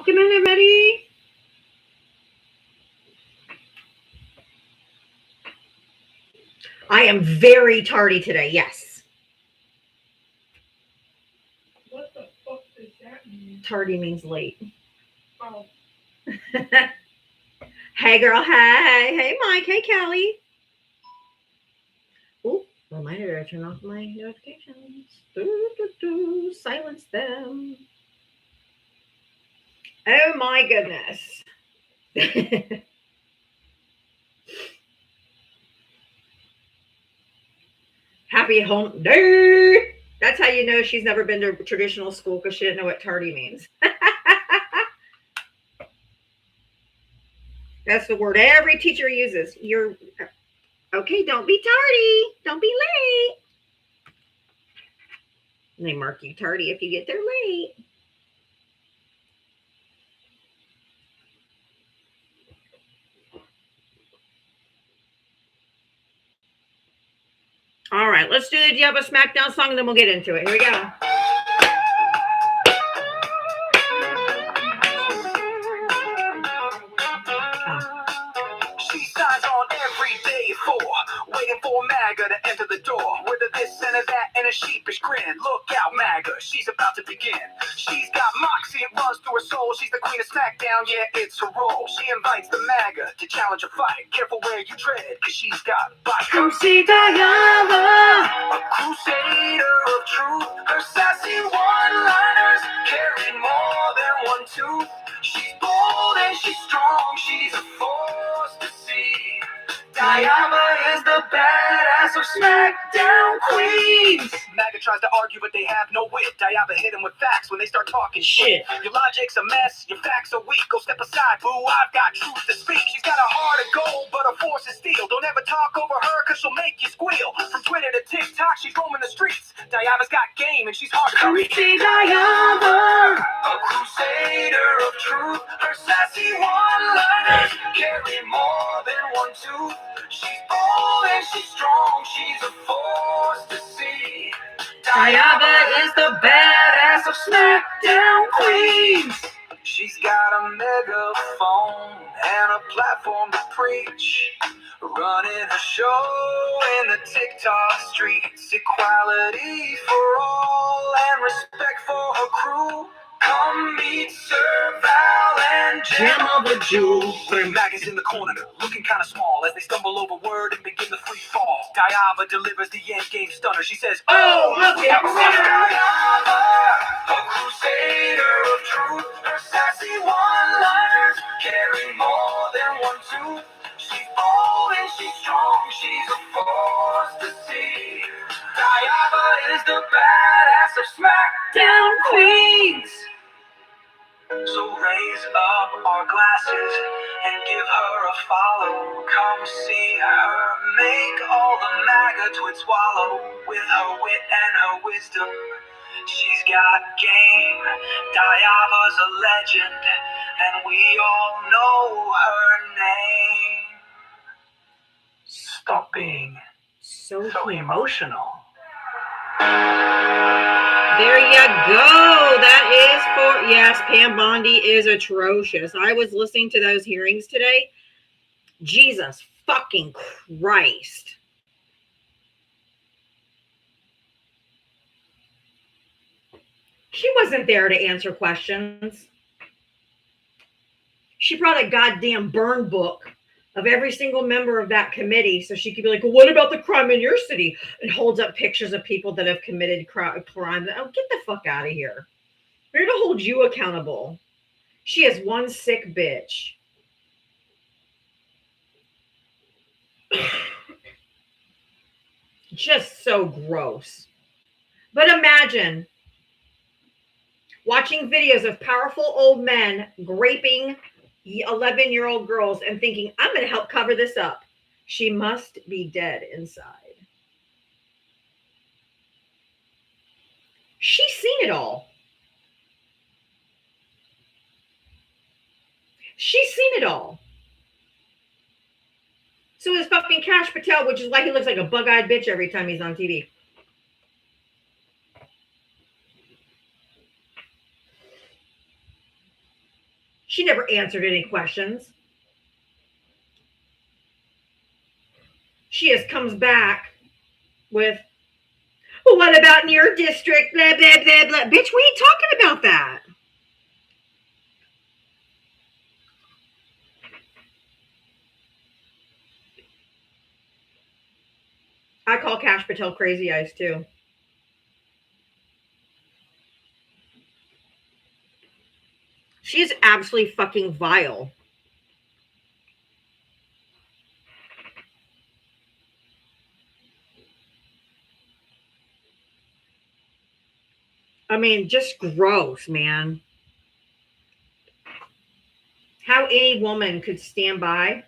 Welcome in, everybody. I am very tardy today, yes. What the fuck does that mean? Tardy means late. Oh, Hey, girl, hey. Hey, Mike. Hey, Kelly. Ooh, reminder to turn off my notifications. Silence them. Oh, my goodness. Happy home day. That's how you know she's never been to traditional school because she didn't know what tardy means. That's the word every teacher uses. You're okay, don't be tardy. Don't be late. And they mark you tardy if you get there late. All right, let's do the Do You Have a SmackDown song and then we'll get into it. Here we go. She signs on every day waiting for MAGA to enter the door. With a this and a that and a sheepish grin. Look out, MAGA, she's about to begin. She's got moxie, it runs through her soul. She's the queen of SmackDown, yeah, it's her role. She invites the MAGA to challenge a fight. Careful where you tread, cause she's got bite. Come see Diana, a crusader of truth. Her sassy one-liners carry more than one tooth. She's bold and she's strong, she's a force to see. Diana is the badass of SmackDown queens. MAGA tries to argue, but they have no wit. Diana hit him with facts when they start talking shit. Your logic's a mess, your facts are weak. Go step aside, boo, I've got truth to speak. She's got a heart of gold, but her force is steel. Don't ever talk over her, cause she'll make you squeal. From Twitter to TikTok, she's roaming the streets. Diana's got game, and she's hard to reach. Diana, a crusader of truth. Her sassy one-liners carry more than one tooth. She's bold and she's strong, she's a force to see. Diana is the badass of SmackDown queens. She's got a megaphone and a platform to preach. Running a show in the TikTok streets. Equality for all and respect for her crew. Come meet Sir Val and Jam of the Jew. MAGA's in the corner, looking kind of small as they stumble over word and begin the free fall. Diana delivers the end game stunner. She says, "Oh, look, we have a winner!" Diana, a crusader of truth. Her sassy one-liners carry more than one tooth. She's bold and she's strong. She's a force to see. Diana is the badass of SmackDown queens. So raise up our glasses and give her a follow. Come see her make all the MAGA twits swallow. With her wit and her wisdom, she's got game. Diana's a legend, and we all know her name. Stop being so emotional. There you go. That is for, yes, Pam Bondi is atrocious. I was listening to those hearings today. Jesus fucking Christ. She wasn't there to answer questions. She brought a goddamn burn book of every single member of that committee so she could be like, well, what about the crime in your city? And holds up pictures of people that have committed crime. Oh, get the fuck out of here. We're here to hold you accountable. She is one sick bitch. Just so gross. But imagine watching videos of powerful old men raping 11-year-old girls and thinking, I'm going to help cover this up. She must be dead inside. She's seen it all. She's seen it all. So is fucking Kash Patel, which is why he looks like a bug-eyed bitch every time he's on TV. She never answered any questions. She just comes back with, well, what about in your district? Blah, blah, blah, blah. Bitch, we ain't talking about that. I call Kash Patel Crazy Eyes too. She is absolutely fucking vile. I mean, just gross, man. How any woman could stand by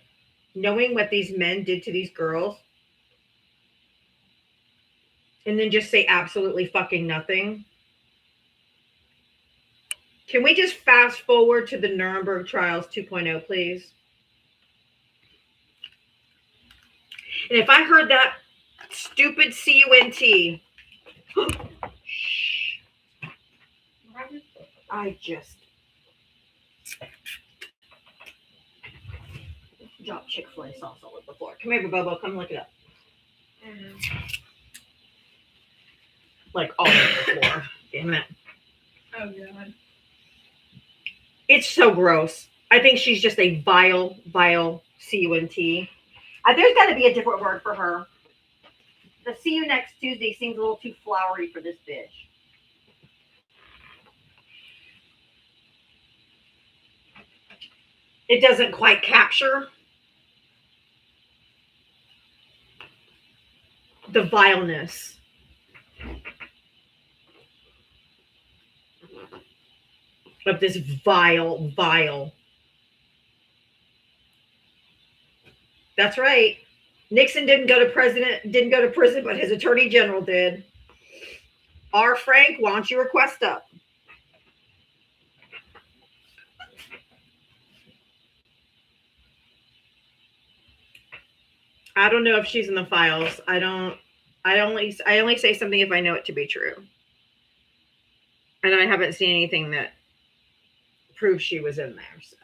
knowing what these men did to these girls and then just say absolutely fucking nothing. Can we just fast forward to the Nuremberg Trials 2.0, please? And if I heard that stupid CUNT, I just dropped Chick-fil-A sauce all over the floor. Come here, Bobo. Come look it up. Like all over the floor. Damn it. Oh, God. It's so gross. I think she's just a vile, vile CUNT. There's got to be a different word for her. The see you next Tuesday seems a little too flowery for this bitch. It doesn't quite capture the vileness. Of this vile, vile. That's right. Nixon didn't go to prison, but his attorney general did. R. Frank, why don't you request up? I don't know if she's in the files. I only say something if I know it to be true. And I haven't seen anything that proves she was in there, so.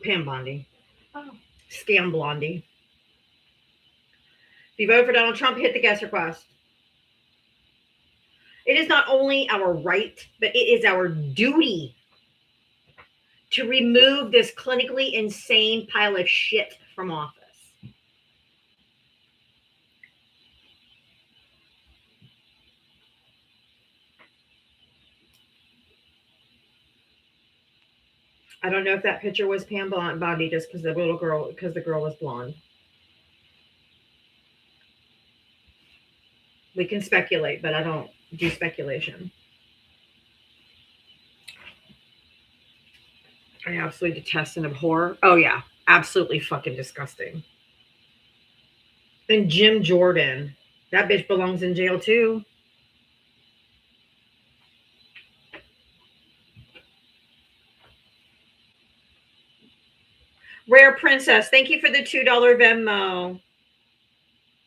Pam Bondi. Oh. Scam Blondie. If you vote for Donald Trump, hit the guest request. It is not only our right, but it is our duty to remove this clinically insane pile of shit from office. I don't know if that picture was Pam Bondi just because the girl was blonde. We can speculate, but I don't do speculation. I absolutely detest and abhor. Oh yeah, absolutely fucking disgusting. And Jim Jordan, that bitch belongs in jail too. Rare Princess, thank you for the $2 Venmo.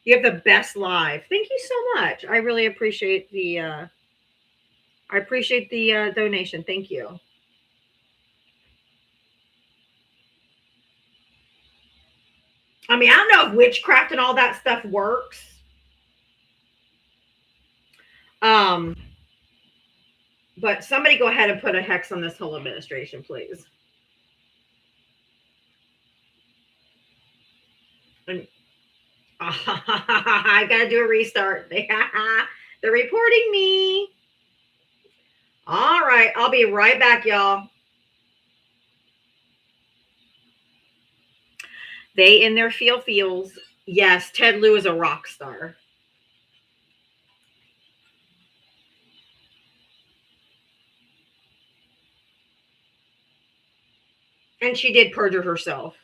You have the best live. Thank you so much. I really appreciate the donation. Thank you. I mean, I don't know if witchcraft and all that stuff works. But somebody go ahead and put a hex on this whole administration, please. And I gotta do a restart. They're reporting me. All right, I'll be right back, y'all. They in their feels. Yes, Ted Lieu is a rock star. And she did perjure herself.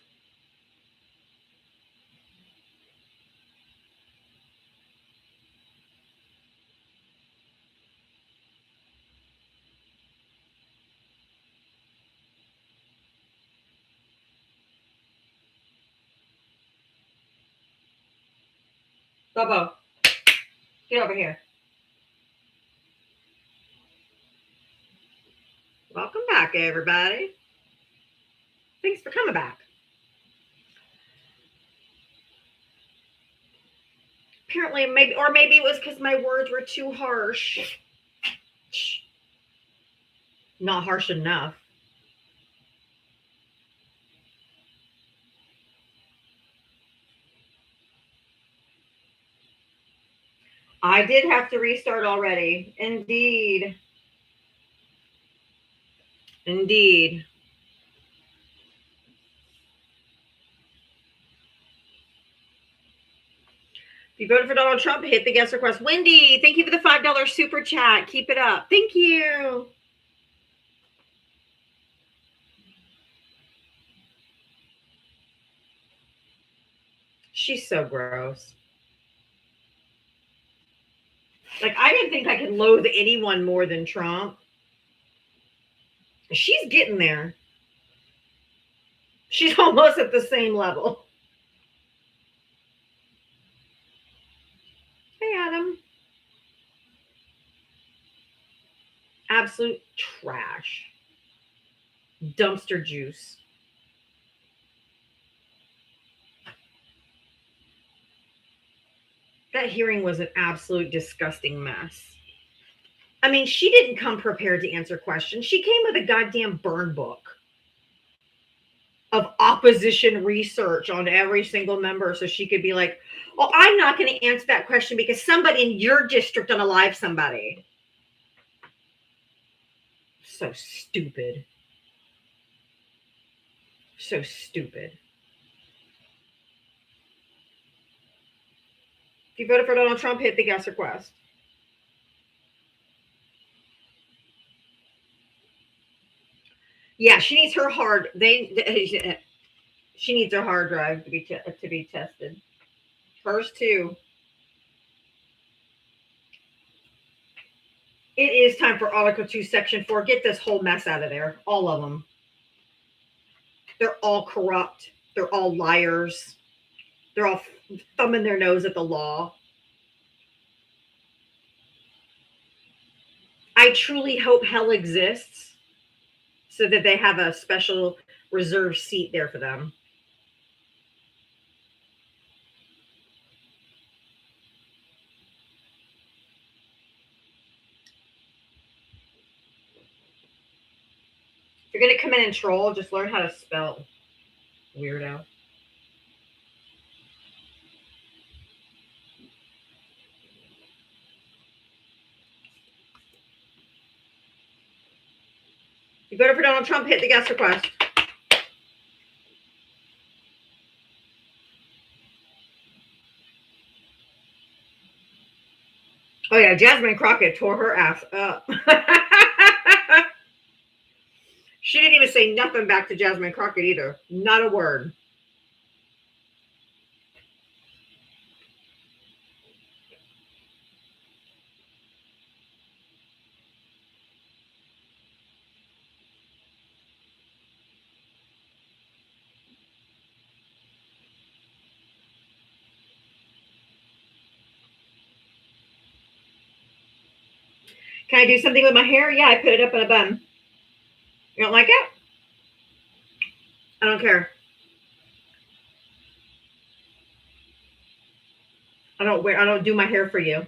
Bobo, get over here. Welcome back, everybody. Thanks for coming back. Apparently, maybe it was because my words were too harsh. Not harsh enough. I did have to restart already. Indeed. Indeed. If you voted for Donald Trump, hit the guest request. Wendy, thank you for the $5 super chat. Keep it up. Thank you. She's so gross. Like, I didn't think I could loathe anyone more than Trump. She's getting there. She's almost at the same level. Hey, Adam. Absolute trash. Dumpster juice. That hearing was an absolute disgusting mess. I mean, she didn't come prepared to answer questions. She came with a goddamn burn book of opposition research on every single member so she could be like, well, I'm not going to answer that question because somebody in your district unalived somebody. So stupid. So stupid. If you voted for Donald Trump, hit the guest request. Yeah, she needs her hard. She needs her hard drive to be tested. Hers too. It is time for Article 2, Section 4. Get this whole mess out of there. All of them. They're all corrupt. They're all liars. They're all thumbing their nose at the law. I truly hope hell exists so that they have a special reserved seat there for them. If you're going to come in and troll, just learn how to spell. Weirdo. You voted for Donald Trump, hit the guest request. Oh yeah, Jasmine Crockett tore her ass up. She didn't even say nothing back to Jasmine Crockett either. Not a word. Can I do something with my hair? Yeah, I put it up in a bun. You don't like it? I don't care. I don't do my hair for you.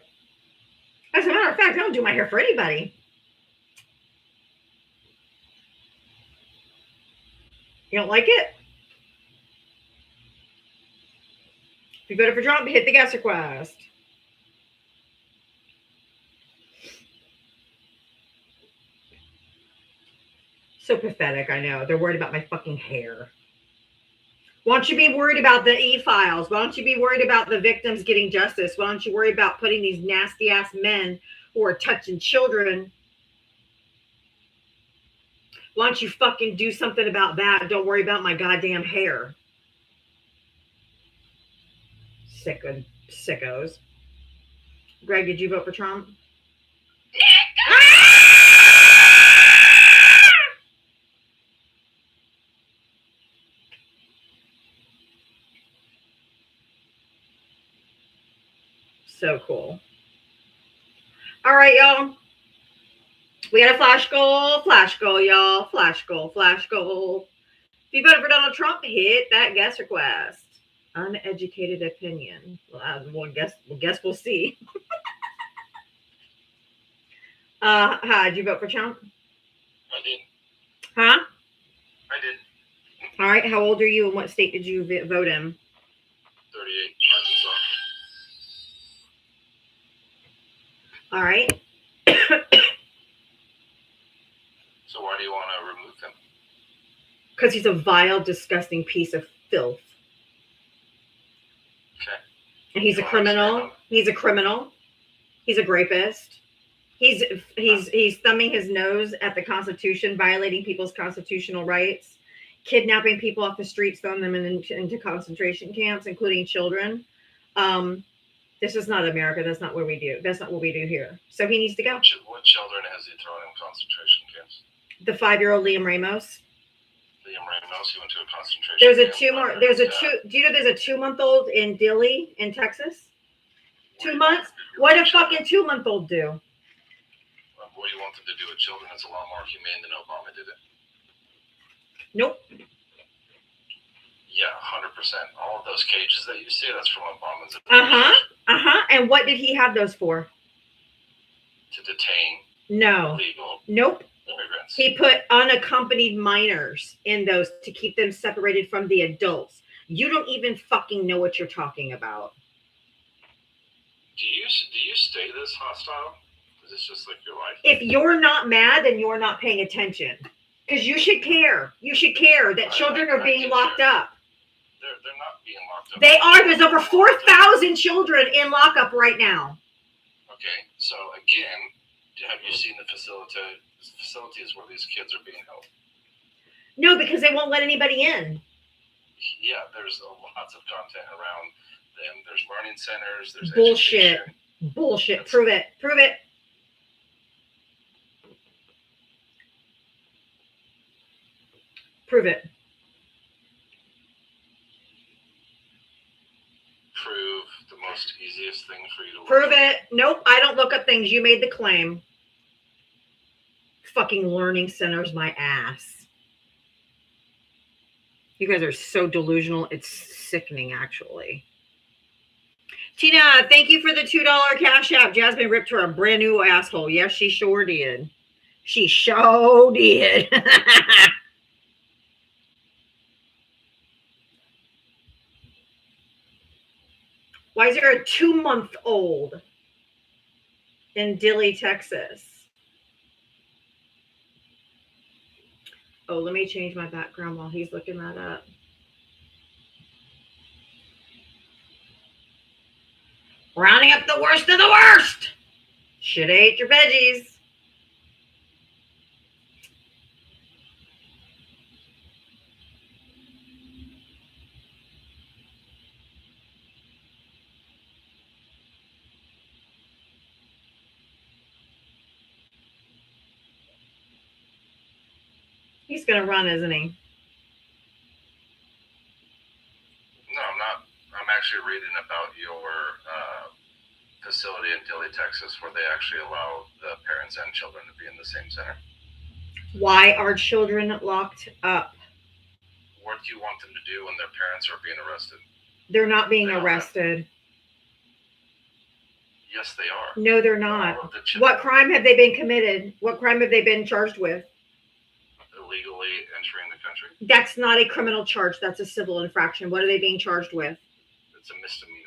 As a matter of fact, I don't do my hair for anybody. You don't like it? If you voted for Trump, hit the guest request. So pathetic, I know. They're worried about my fucking hair. Why don't you be worried about the e-files? Why don't you be worried about the victims getting justice? Why don't you worry about putting these nasty-ass men who are touching children? Why don't you fucking do something about that? Don't worry about my goddamn hair. Sickos. Greg, did you vote for Trump? So cool. All right, y'all. We had a flash goal, y'all. Flash goal. If you voted for Donald Trump, hit that guest request. Uneducated opinion. Well, guess we'll see. Did you vote for Trump? I did. Huh? I did. All right. How old are you, and what state did you vote in? 38, Arkansas. All right. So why do you want to remove him? Because he's a vile, disgusting piece of filth. Okay. And he's a criminal. He's a criminal. He's a rapist. He's thumbing his nose at the Constitution, violating people's constitutional rights, kidnapping people off the streets, throwing them into concentration camps, including children. This is not America. That's not what we do. That's not what we do here. So he needs to go. What children has he thrown in concentration camps? The 5-year-old Liam Ramos. Liam Ramos, he went to a concentration There's a camp. do you know there's a 2-month-old in Dilley in Texas? 2 months? What did a fucking 2-month-old do? What do you want them to do with children? It's a lot more humane than Obama did it. Nope. Yeah, 100%. All of those cages that you see, that's from Obama's Uh-huh. And what did he have those for? to detain No. illegal Nope. immigrants. He put unaccompanied minors in those to keep them separated from the adults. You don't even fucking know what you're talking about. Do you stay this hostile? Is this just like your life? If you're not mad, then you're not paying attention. Because you should care. You should care that children are being locked up. They're not being locked up. They are. There's over 4,000 children in lockup right now. Okay, so again, have you seen the facilities where these kids are being held? No, because they won't let anybody in. Yeah, there's lots of content around them. There's learning centers. There's Bullshit. education. Bullshit. Prove it. Prove it. Prove it. Prove the most easiest thing for you to Prove look at. it. Nope. I don't look up things. You made the claim. Fucking learning centers, my ass. You guys are so delusional. It's sickening, actually. Tina, thank you for the $2 Cash App. Jasmine ripped her a brand new asshole. Yes, she sure did. She sure did. Why is there a 2-month-old in Dilley, Texas? Oh, let me change my background while he's looking that up. Rounding up the worst of the worst. Should have ate your veggies. He's going to run, isn't he? No, I'm not. I'm actually reading about your facility in Dilley, Texas, where they actually allow the parents and children to be in the same center. Why are children locked up? What do you want them to do when their parents are being arrested? They're not being They are. arrested. Yes, they are. No, they're All not. of the children What crime have they been committed? What crime have they been charged with? illegally entering the country. That's not a criminal charge. That's a civil infraction. What are they being charged with? It's a misdemeanor.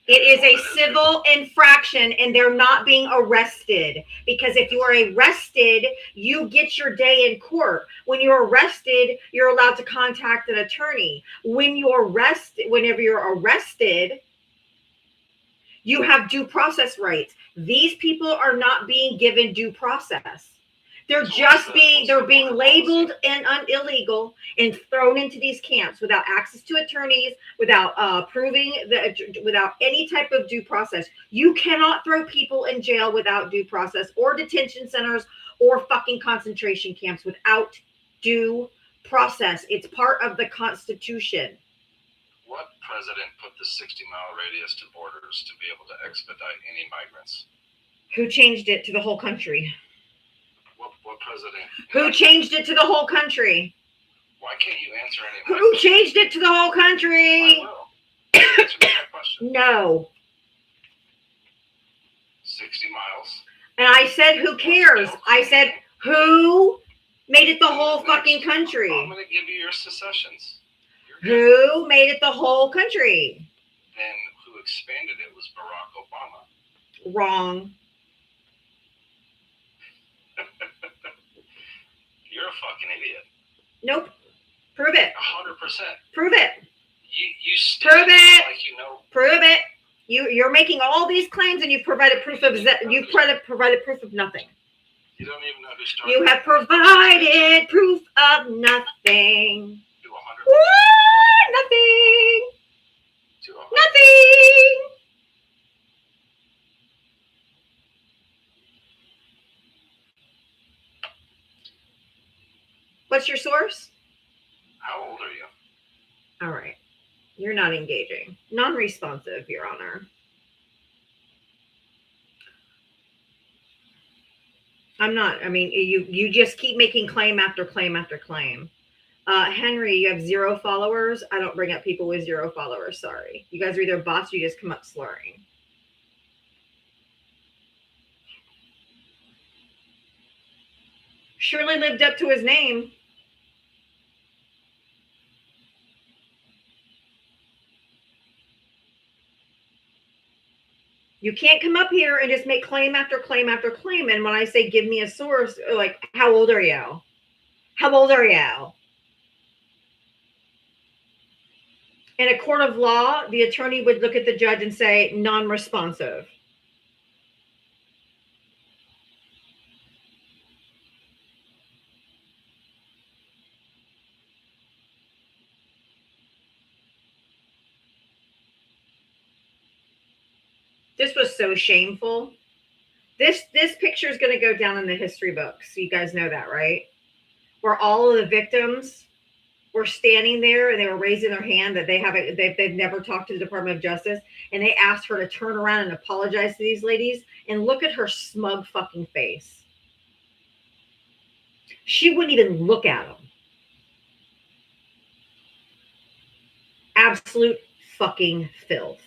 It is a civil infraction, and they're not being arrested, because if you are arrested, you get your day in court. When you're arrested, you're allowed to contact an attorney. Whenever you're arrested, you have due process rights. These people are not being given due process. They're they're being labeled and illegal and thrown into these camps without access to attorneys, without without any type of due process. You cannot throw people in jail without due process, or detention centers, or fucking concentration camps without due process. It's part of the Constitution. What president put the 60-mile radius to borders to be able to expedite any migrants? Who changed it to the whole country? What president. Who changed it to the whole country? Why can't you answer any of my Who questions? changed it to the whole I country? will. Answer my question. No. 60 miles. And I said, who cares? I said, who made it the whole fucking I'm country? going to give you your secessions. You're good. Who made it the whole country? Then who expanded it was Barack Obama. Wrong. You're a fucking idiot. Nope. Prove it. 100%. Prove it. You Prove it. like you know. Prove it. You're making all these claims, and you've provided proof of provided proof of nothing. You don't even know who started. You have provided proof of nothing. To 100. Nothing. To 100. Nothing. What's your source? How old are you? All right. You're not engaging. Non-responsive, Your Honor. I'm not. I mean, you just keep making claim after claim after claim. Henry, you have 0 followers. I don't bring up people with 0 followers. Sorry. You guys are either bots or you just come up slurring. Surely lived up to his name. You can't come up here and just make claim after claim after claim. And when I say give me a source, like, how old are you? How old are you? In a court of law, the attorney would look at the judge and say, non-responsive. This was so shameful. This picture is going to go down in the history books. You guys know that, right? Where all of the victims were standing there and they were raising their hand that they've never talked to the Department of Justice, and they asked her to turn around and apologize to these ladies, and look at her smug fucking face. She wouldn't even look at them. Absolute fucking filth.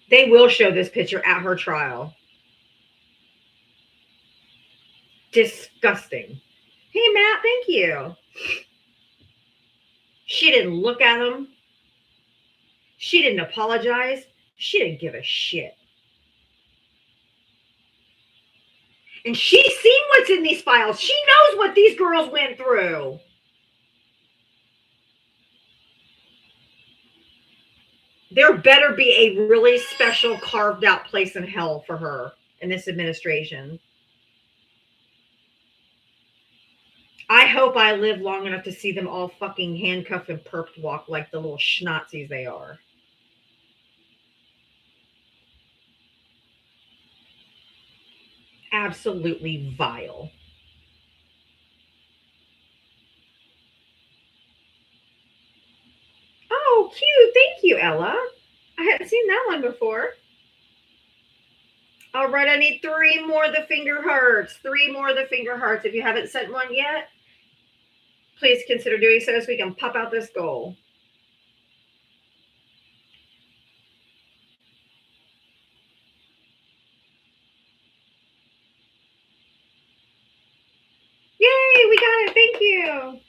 They will show this picture at her trial. Disgusting. Hey, Matt, thank you. She didn't look at him. She didn't apologize. She didn't give a shit. And she's seen what's in these files. She knows what these girls went through. There better be a really special carved out place in hell for her in this administration. I hope I live long enough to see them all fucking handcuffed and perped walk like the little schnazzies they are. Absolutely vile. Oh, cute. Thank you, Ella. I hadn't seen that one before. All right, I need 3 more of the finger hearts. 3 more of the finger hearts. If you haven't sent one yet, please consider doing so we can pop out this goal. Yay, we got it. Thank you.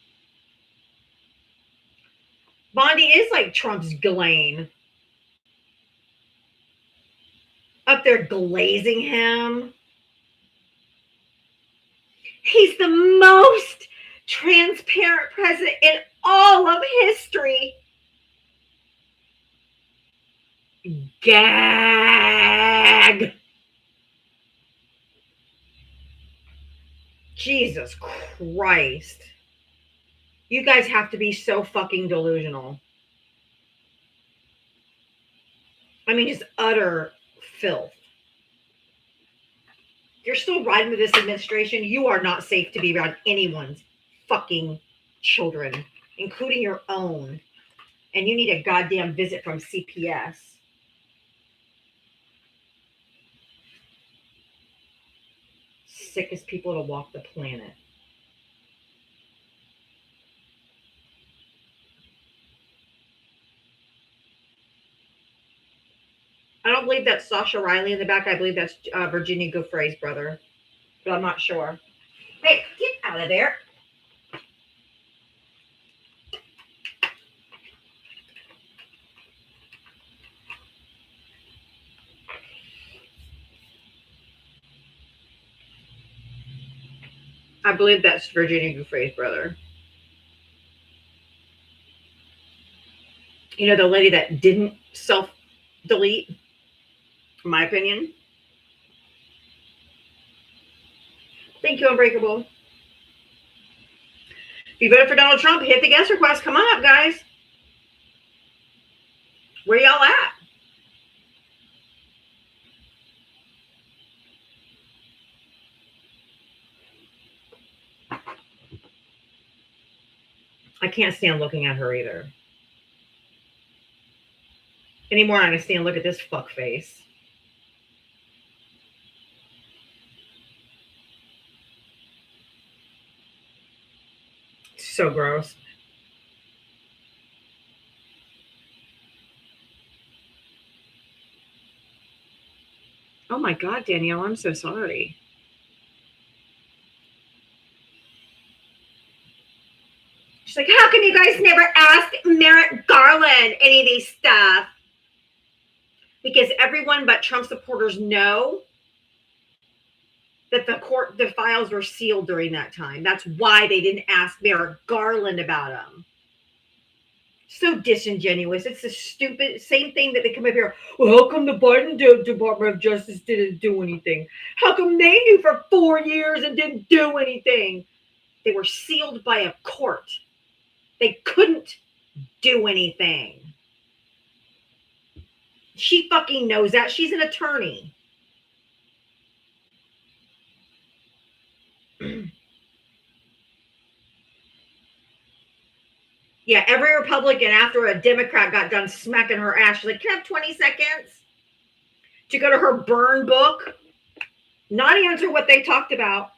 Bondi is like Trump's Ghislaine. Up there glazing him. He's the most transparent president in all of history. Gag. Jesus Christ. You guys have to be so fucking delusional. I mean, just utter filth. If you're still riding with this administration, you are not safe to be around anyone's fucking children, including your own. And you need a goddamn visit from CPS. sickest people to walk the planet. I don't believe that's Sasha Riley in the back. I believe that's Virginia Giuffre's brother, but I'm not sure. Hey, get out of there. I believe that's Virginia Giuffre's brother. You know, the lady that didn't self-delete, in my opinion. Thank you, Unbreakable. If you voted for Donald Trump, hit the guest request. Come on up, guys. Where y'all at? I can't stand looking at her either. Anymore, I'm going to stand and look at this fuck face. So gross. Oh my God, Danielle, I'm so sorry. She's like, how come you guys never asked Merrick Garland any of these stuff? Because everyone but Trump supporters know that the files were sealed during that time. That's why they didn't ask Merrick Garland about them. So disingenuous. It's the stupid same thing that they come up here. Well, how come the Biden Department of Justice didn't do anything? How come they knew for 4 years and didn't do anything? They were sealed by a court. They couldn't do anything. She fucking knows that. She's an attorney. Yeah, every Republican after a Democrat got done smacking her ass, she's like, can I have 20 seconds to go to her burn book? Not answer what they talked about.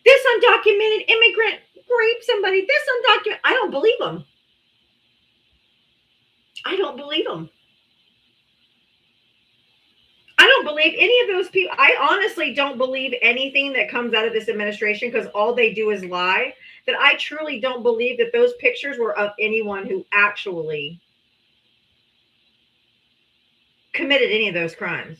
This undocumented immigrant raped somebody. This undocumented. I don't believe them. I don't believe them. I don't believe any of those people. I honestly don't believe anything that comes out of this administration because all they do is lie. That I truly don't believe that those pictures were of anyone who actually committed any of those crimes.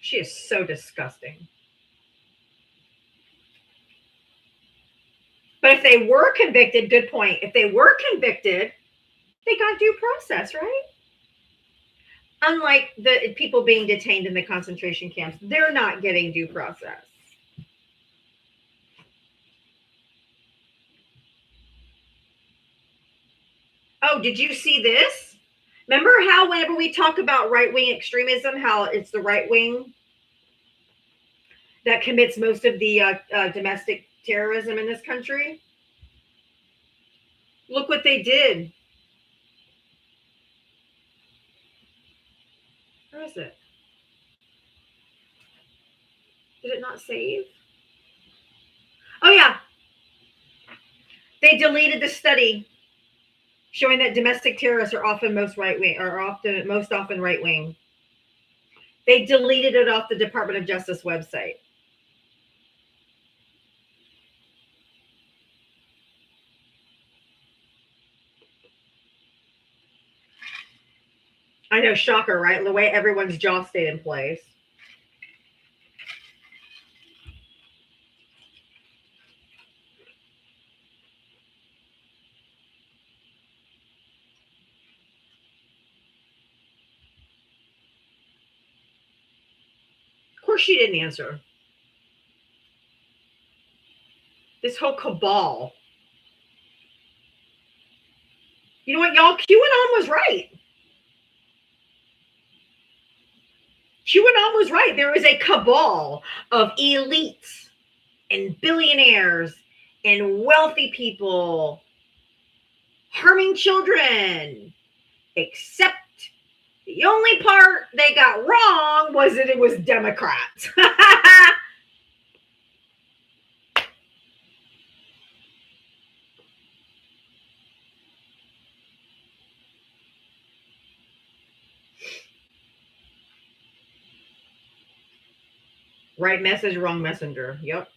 She is so disgusting. But if they were convicted, good point. If they were convicted, they got due process, right? Unlike the people being detained in the concentration camps, they're not getting due process. Oh, did you see this? Remember how whenever we talk about right-wing extremism, how it's the right wing that commits most of the domestic terrorism in this country? Look what they did. Where is it? Did it not save? Oh yeah. They deleted the study showing that domestic terrorists are often most often right wing. They deleted it off the Department of Justice website. I know, shocker, right? The way everyone's jaw stayed in place. Of course she didn't answer. This whole cabal. You know what, y'all? QAnon was right. QAnon was right. There is a cabal of elites and billionaires and wealthy people harming children, except the only part they got wrong was that it was Democrats. Right message, wrong messenger. Yep.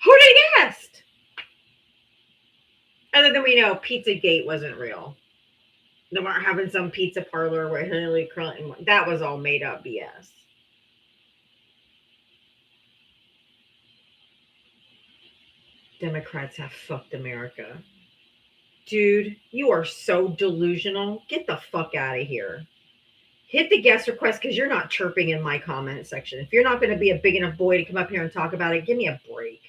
Who'd have guessed? Other than we know Pizzagate wasn't real. They weren't having some pizza parlor where Hillary Clinton. That was all made up BS. Democrats have fucked America. Dude, you are so delusional. Get the fuck out of here. Hit the guest request because you're not chirping in my comment section. If you're not going to be a big enough boy to come up here and talk about it, give me a break.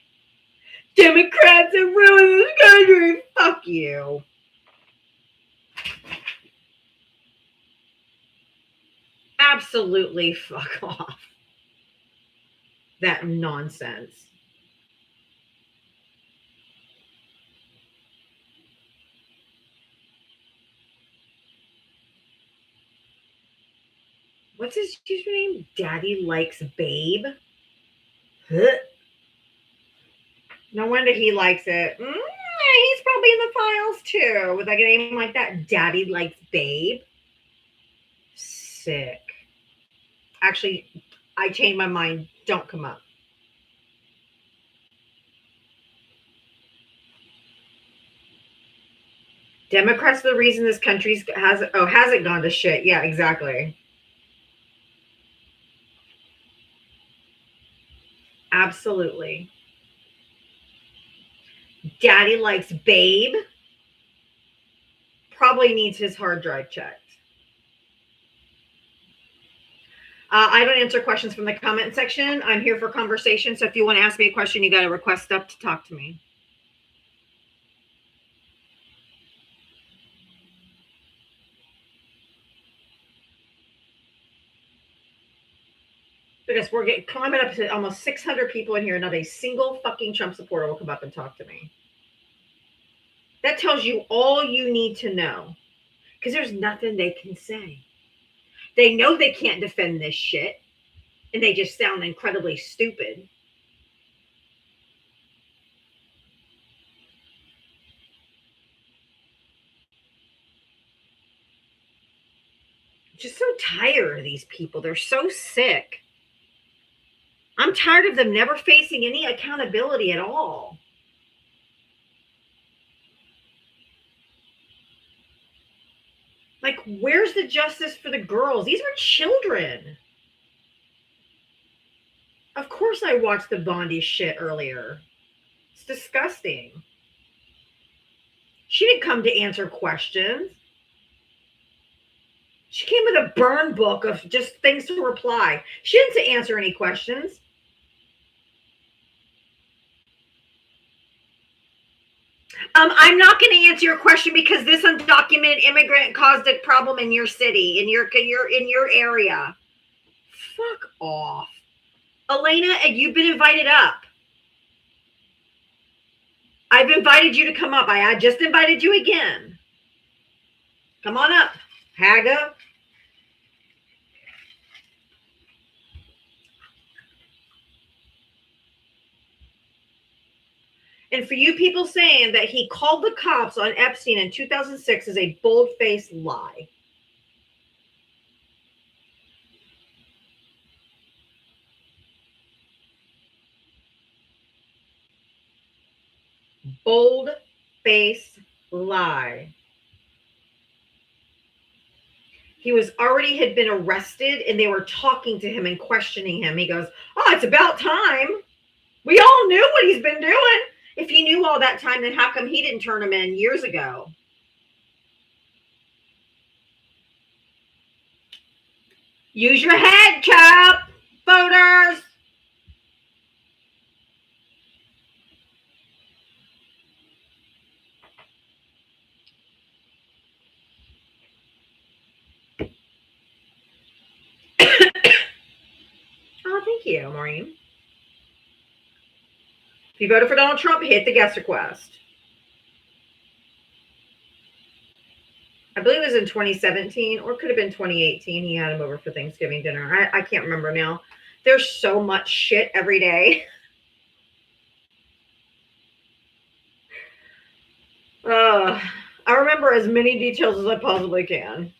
Democrats are ruining this country. Fuck you. Absolutely fuck off. That nonsense. What's his username? Daddy Likes Babe? Huh. No wonder he likes it. He's probably in the files too. With like a name like that, Daddy Likes Babe. Sick. Actually, I changed my mind. Don't come up. Democrats are the reason this country hasn't gone to shit. Yeah, exactly. Absolutely. Daddy Likes Babe probably needs his hard drive checked. I don't answer questions from the comment section. I'm here for conversation. So if you want to ask me a question, you got to request up to talk to me. Because we're climbing up to almost 600 people in here. Not a single fucking Trump supporter will come up and talk to me. That tells you all you need to know. Because there's nothing they can say. They know they can't defend this shit. And they just sound incredibly stupid. I'm just so tired of these people. They're so sick. I'm tired of them never facing any accountability at all. Like, where's the justice for the girls? These were children. Of course I watched the Bondi shit earlier. It's disgusting. She didn't come to answer questions. She came with a burn book of just things to reply. She didn't answer any questions. I'm not going to answer your question because this undocumented immigrant caused a problem in your city, in your area. Fuck off. Elena, you've been invited up. I've invited you to come up. I just invited you again. Come on up, Haga. And for you people saying that he called the cops on Epstein in 2006 is a bold-faced lie. Bold-faced lie. He had been arrested and they were talking to him and questioning him. He goes, "Oh, it's about time. We all knew what he's been doing. If he knew all that time, then how come he didn't turn him in years ago?" Use your head, Cap, voters. Thank you, Maureen. If you voted for Donald Trump, hit the guest request. I believe it was in 2017, or it could have been 2018. He had him over for Thanksgiving dinner. I can't remember now. There's so much shit every day. I remember as many details as I possibly can.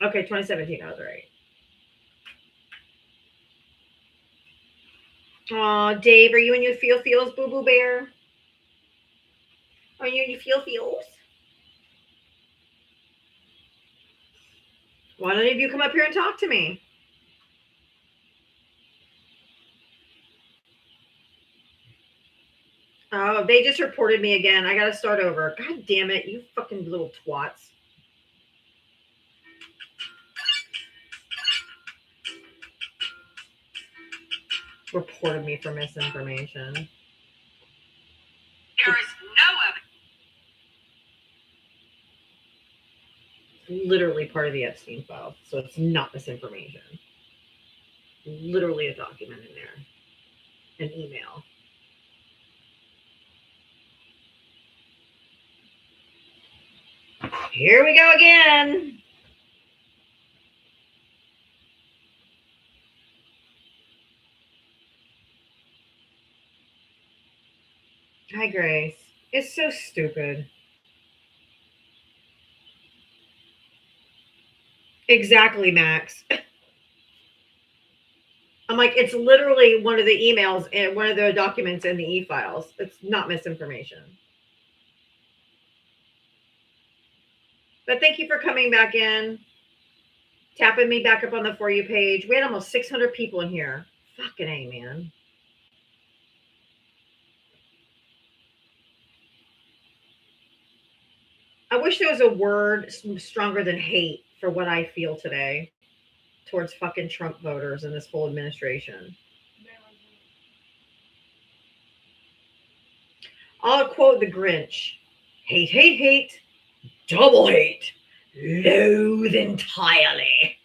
Okay, 2017, I was right. Aw, Dave, are you in your feels, Boo Boo Bear? Are you in your feels? Why don't any of you come up here and talk to me? Oh, they just reported me again. I gotta start over. God damn it, you fucking little twats. Reported me for misinformation. There is no evidence. Literally part of the Epstein file, so it's not misinformation. Literally a document in there, an email. Here we go again. Hi, Grace. It's so stupid. Exactly, Max. I'm like, it's literally one of the emails and one of the documents in the e-files. It's not misinformation. But thank you for coming back in, tapping me back up on the For You page. We had almost 600 people in here. Fucking A, man. I wish there was a word stronger than hate for what I feel today towards fucking Trump voters and this whole administration. I'll quote the Grinch. Hate, hate, hate. Double hate. Loathe entirely.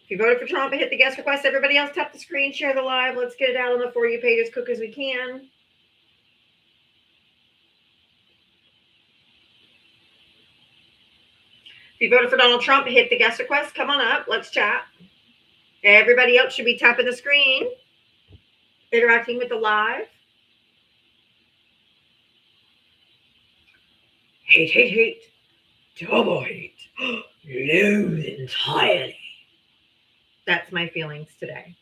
If you voted for Trump, hit the guest request. Everybody else, tap the screen, share the live. Let's get it out on the For You page as quick as we can. If you voted for Donald Trump, hit the guest request. Come on up. Let's chat. Everybody else should be tapping the screen, interacting with the live. Hate, hate, hate. Double hate. Loathe entirely. That's my feelings today.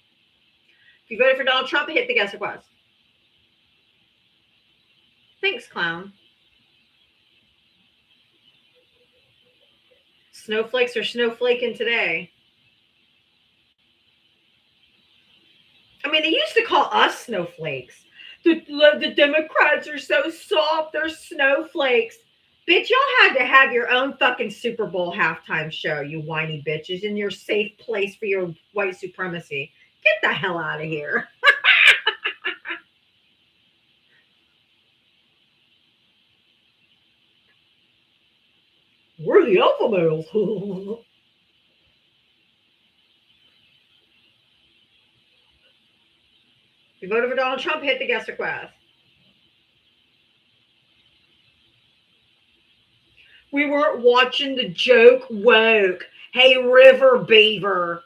If you voted for Donald Trump, hit the guest request. Thanks, clown. Snowflakes are snowflaking today. I mean, they used to call us snowflakes. The Democrats are so soft. They're snowflakes. Bitch, y'all had to have your own fucking Super Bowl halftime show, you whiny bitches, in your safe place for your white supremacy. Get the hell out of here. We're the alpha males. If you voted for Donald Trump, hit the guest request. We weren't watching the joke woke. Hey, River Beaver.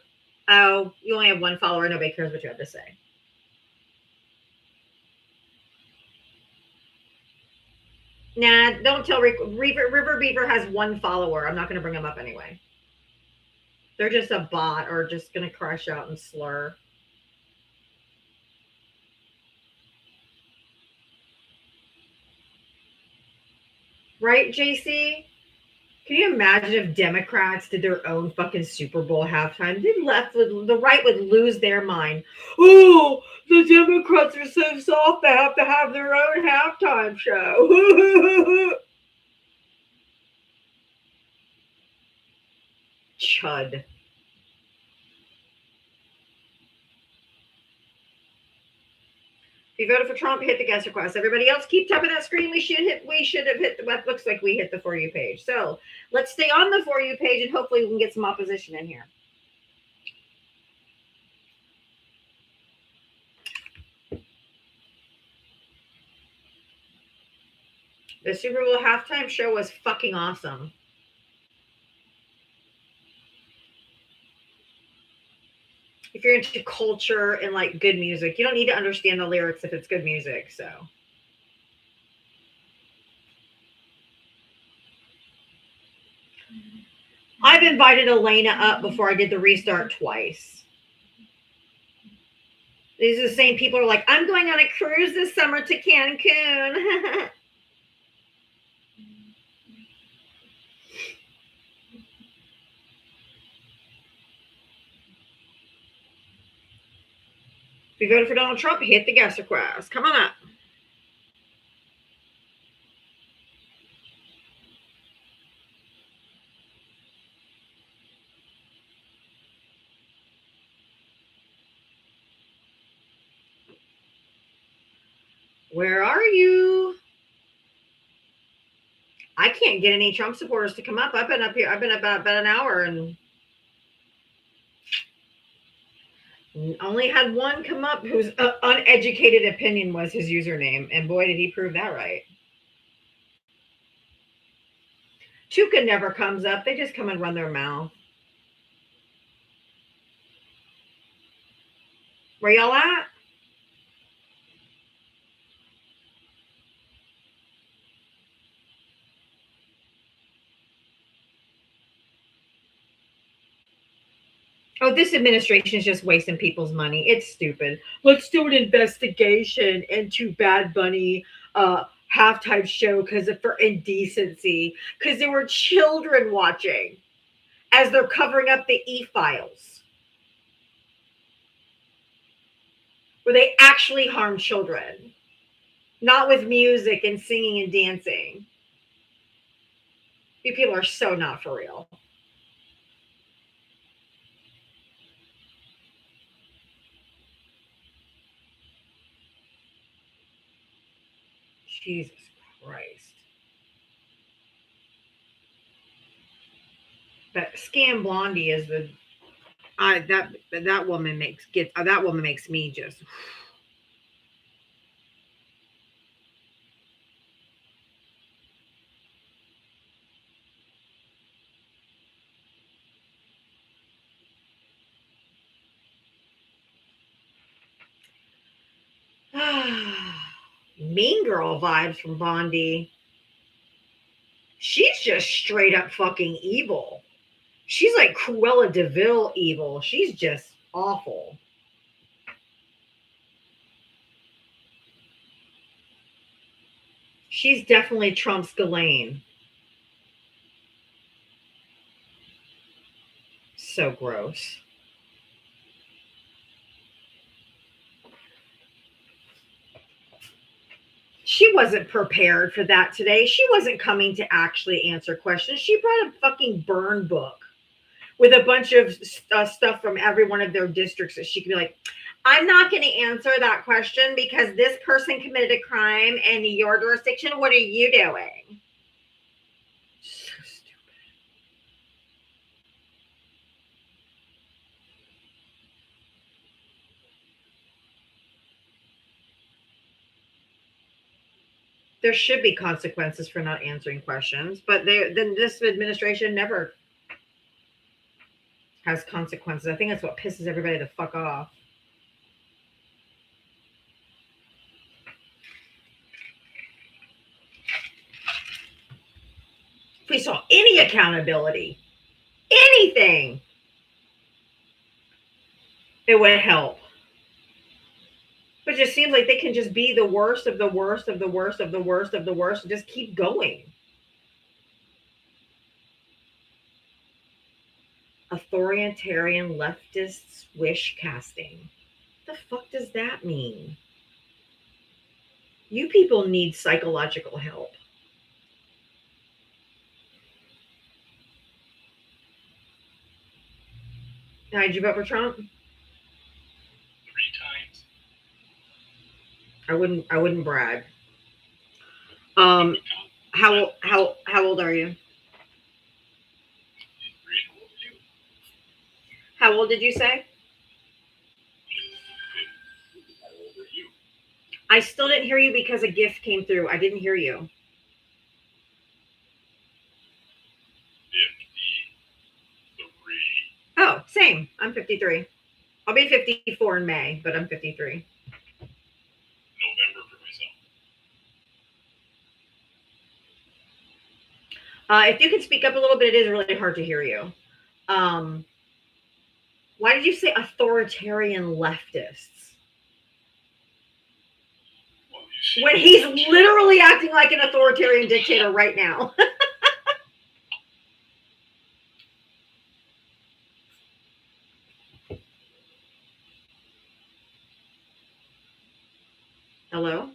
Oh, you only have one follower. Nobody cares what you have to say. Nah, don't tell River Beaver has one follower. I'm not going to bring them up anyway. They're just a bot or just going to crash out and slur. Right, JC? Can you imagine if Democrats did their own fucking Super Bowl halftime? The right would lose their mind. Oh, the Democrats are so soft they have to have their own halftime show. Chud. If you voted for Trump, hit the guest request. Everybody else, keep tapping that screen. We should have hit what looks like we hit the For You page. So let's stay on the For You page and hopefully we can get some opposition in here. The Super Bowl halftime show was fucking awesome. If you're into culture and like good music, you don't need to understand the lyrics if it's good music. So I've invited Elena up before I did the restart twice. These are the same people who are like, I'm going on a cruise this summer to Cancun. If you voted for Donald Trump, hit the guest request. Come on up. Where are you? I can't get any Trump supporters to come up. I've been up here. I've been about an hour and only had one come up whose uneducated opinion was his username. And boy, did he prove that right. Tuca never comes up. They just come and run their mouth. Where y'all at? Oh, this administration is just wasting people's money. It's stupid. Let's do an investigation into Bad Bunny halftime show for indecency. Because there were children watching as they're covering up the e-files. Where they actually harm children. Not with music and singing and dancing. You people are so not for real. Jesus Christ. But Scam Blondie is that woman makes me just Mean Girl vibes from Bondi. She's just straight up fucking evil. She's like Cruella de Vil evil. She's just awful. She's definitely Trump's Ghislaine. So gross. She wasn't prepared for that today. She wasn't coming to actually answer questions. She brought a fucking burn book with a bunch of stuff from every one of their districts that she could be like, I'm not going to answer that question because this person committed a crime in your jurisdiction. What are you doing? So stupid. There should be consequences for not answering questions, but then this administration never has consequences. I think that's what pisses everybody the fuck off. If we saw any accountability, anything, it would help. But it just seems like they can just be the worst of the worst of the worst of the worst of the worst and just keep going. Authoritarian leftists wish casting. What the fuck does that mean? You people need psychological help. Now, did you vote for Trump? 3 times. I wouldn't brag. How old are you? How old did you say? I still didn't hear you because a gift came through. I didn't hear you. 53. Oh, same. I'm 53. I'll be 54 in May, but I'm 53. November for myself. If you could speak up a little bit, it is really hard to hear you. Why did you say authoritarian leftists? Well, you see, When he's literally acting like an authoritarian dictator right now. Hello? right?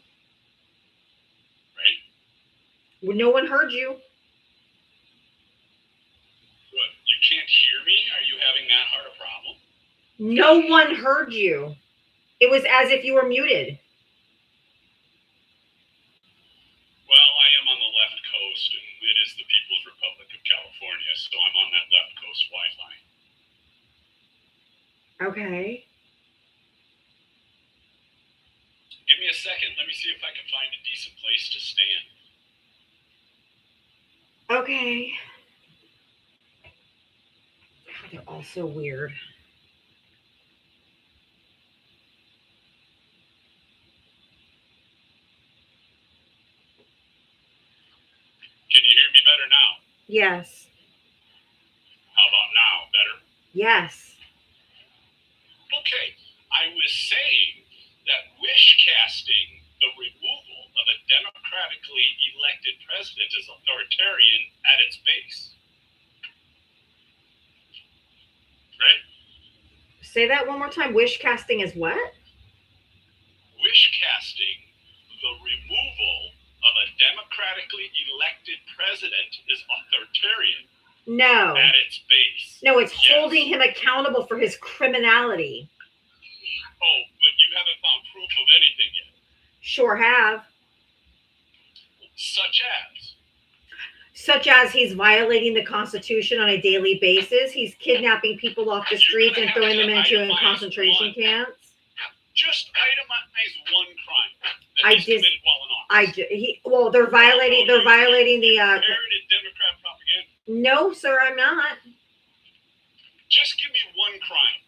Well, no one heard you. What, you can't hear me? Are you having that hard a problem? No one heard you. It was as if you were muted. Well, I am on the left coast, and it is the People's Republic of California, so I'm on that left coast Wi-Fi. Okay. Give me a second. Let me see if I can find a decent place to stand. Okay. God, they're all so weird. Can you hear me better now? Yes. How about now? Better? Yes. Okay. I was saying that wish casting, the removal of a democratically elected president, is authoritarian at its base. Right? Say that one more time. Wish casting is what? Wish casting, the removal of a democratically elected president, is authoritarian No. at its base. No, it's Yes. holding him accountable for his criminality. Oh, but you haven't found proof of anything yet. Sure have. Such as, He's violating the Constitution on a daily basis. He's kidnapping people off the streets and throwing them into concentration camps. just itemize one crime that I he's just- committed while in office. They're violating the Inherited Democrat propaganda. No, sir, I'm not. Just give me one crime.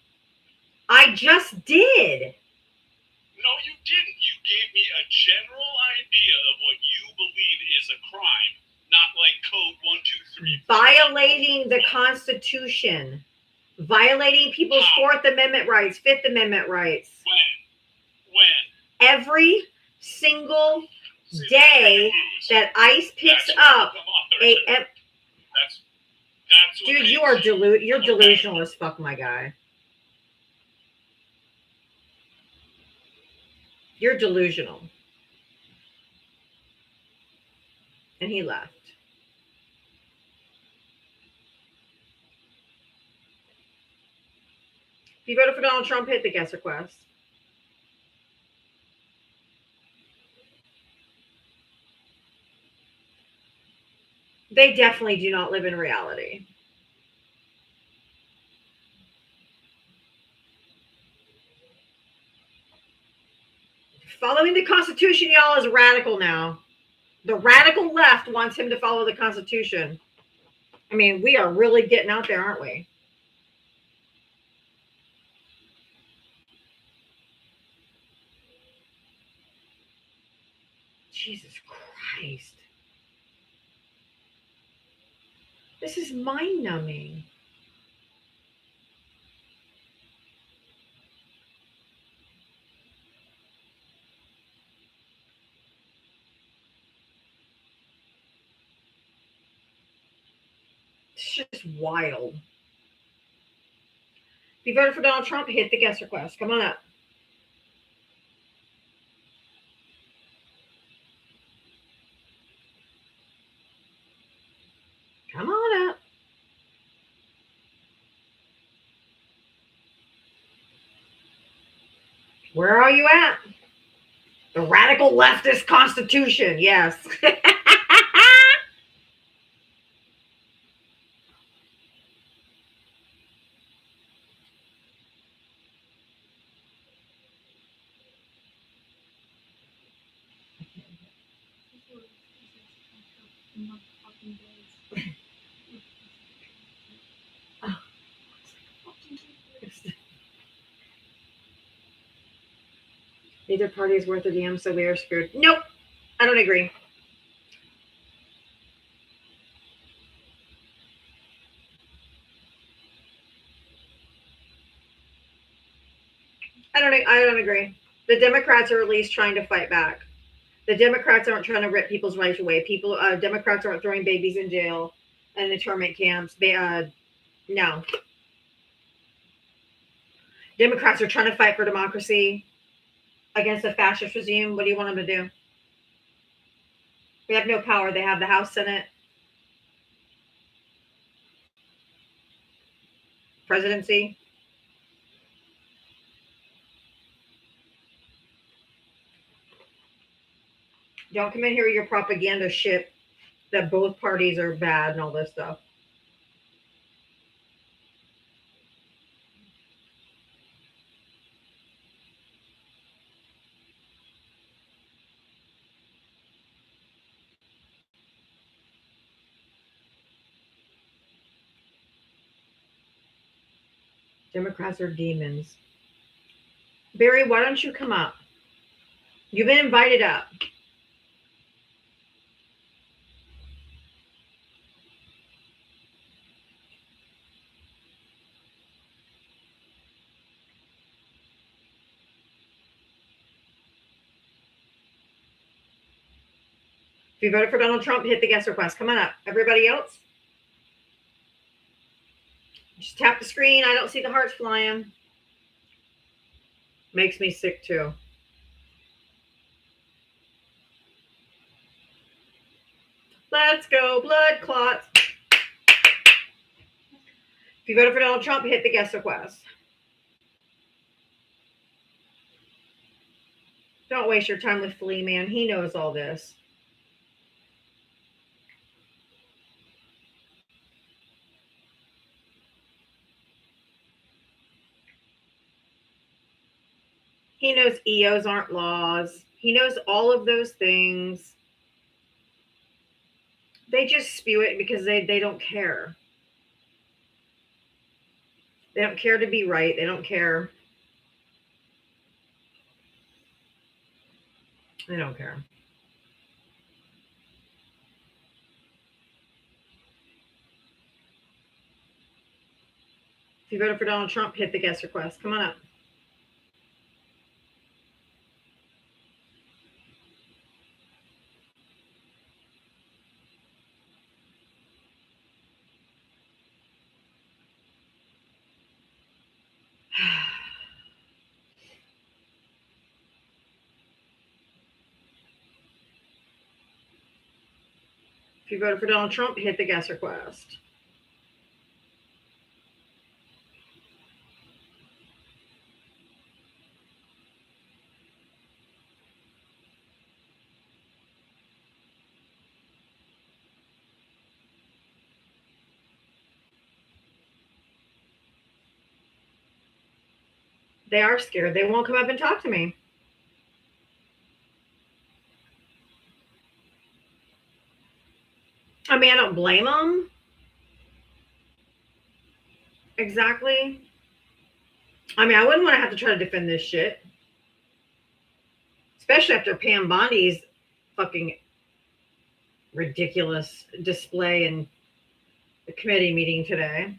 I just did. No, you didn't. You gave me a general idea of what you believe is a crime, not like code 1, 2, 3. Violating the Constitution. Violating people's How? Fourth Amendment rights, Fifth Amendment rights. When? Every single See, day that's that ICE picks when up you come off a there. That's what dude, it you are is. you're delusional as fuck, my guy. You're delusional. And he left. If you voted for Donald Trump, hit the guest request. They definitely do not live in reality. Following the Constitution, y'all, is radical now. The radical left wants him to follow the Constitution. I mean, we are really getting out there, aren't we? Jesus Christ. This is mind-numbing. It's just wild. If you voted for Donald Trump, hit the guest request. Come on up. Come on up. Where are you at? The radical leftist constitution, yes. Neither party is worth a damn, so we are screwed. Nope, I don't agree. I don't agree. The Democrats are at least trying to fight back. The Democrats aren't trying to rip people's rights away. Democrats aren't throwing babies in jail and internment camps. No. Democrats are trying to fight for democracy against a fascist regime. What do you want them to do? They have no power. They have the House, Senate, presidency. Don't come in here with your propaganda shit that both parties are bad and all this stuff. Democrats are demons. Barry, why don't you come up? You've been invited up. If you voted for Donald Trump, hit the guest request. Come on up. Everybody else? Just tap the screen. I don't see the hearts flying. Makes me sick too. Let's go, blood clots. If you voted for Donald Trump, hit the guest request. Don't waste your time with Flea Man. He knows all this. He knows EOs aren't laws. He knows all of those things. They just spew it because they don't care. They don't care to be right. They don't care. They don't care. If you voted for Donald Trump, hit the guest request. Come on up. If you voted for Donald Trump, hit the guest request. They are scared. They won't come up and talk to me. I mean, I don't blame them. Exactly. I mean, I wouldn't want to have to try to defend this shit. Especially after Pam Bondi's fucking ridiculous display in the committee meeting today.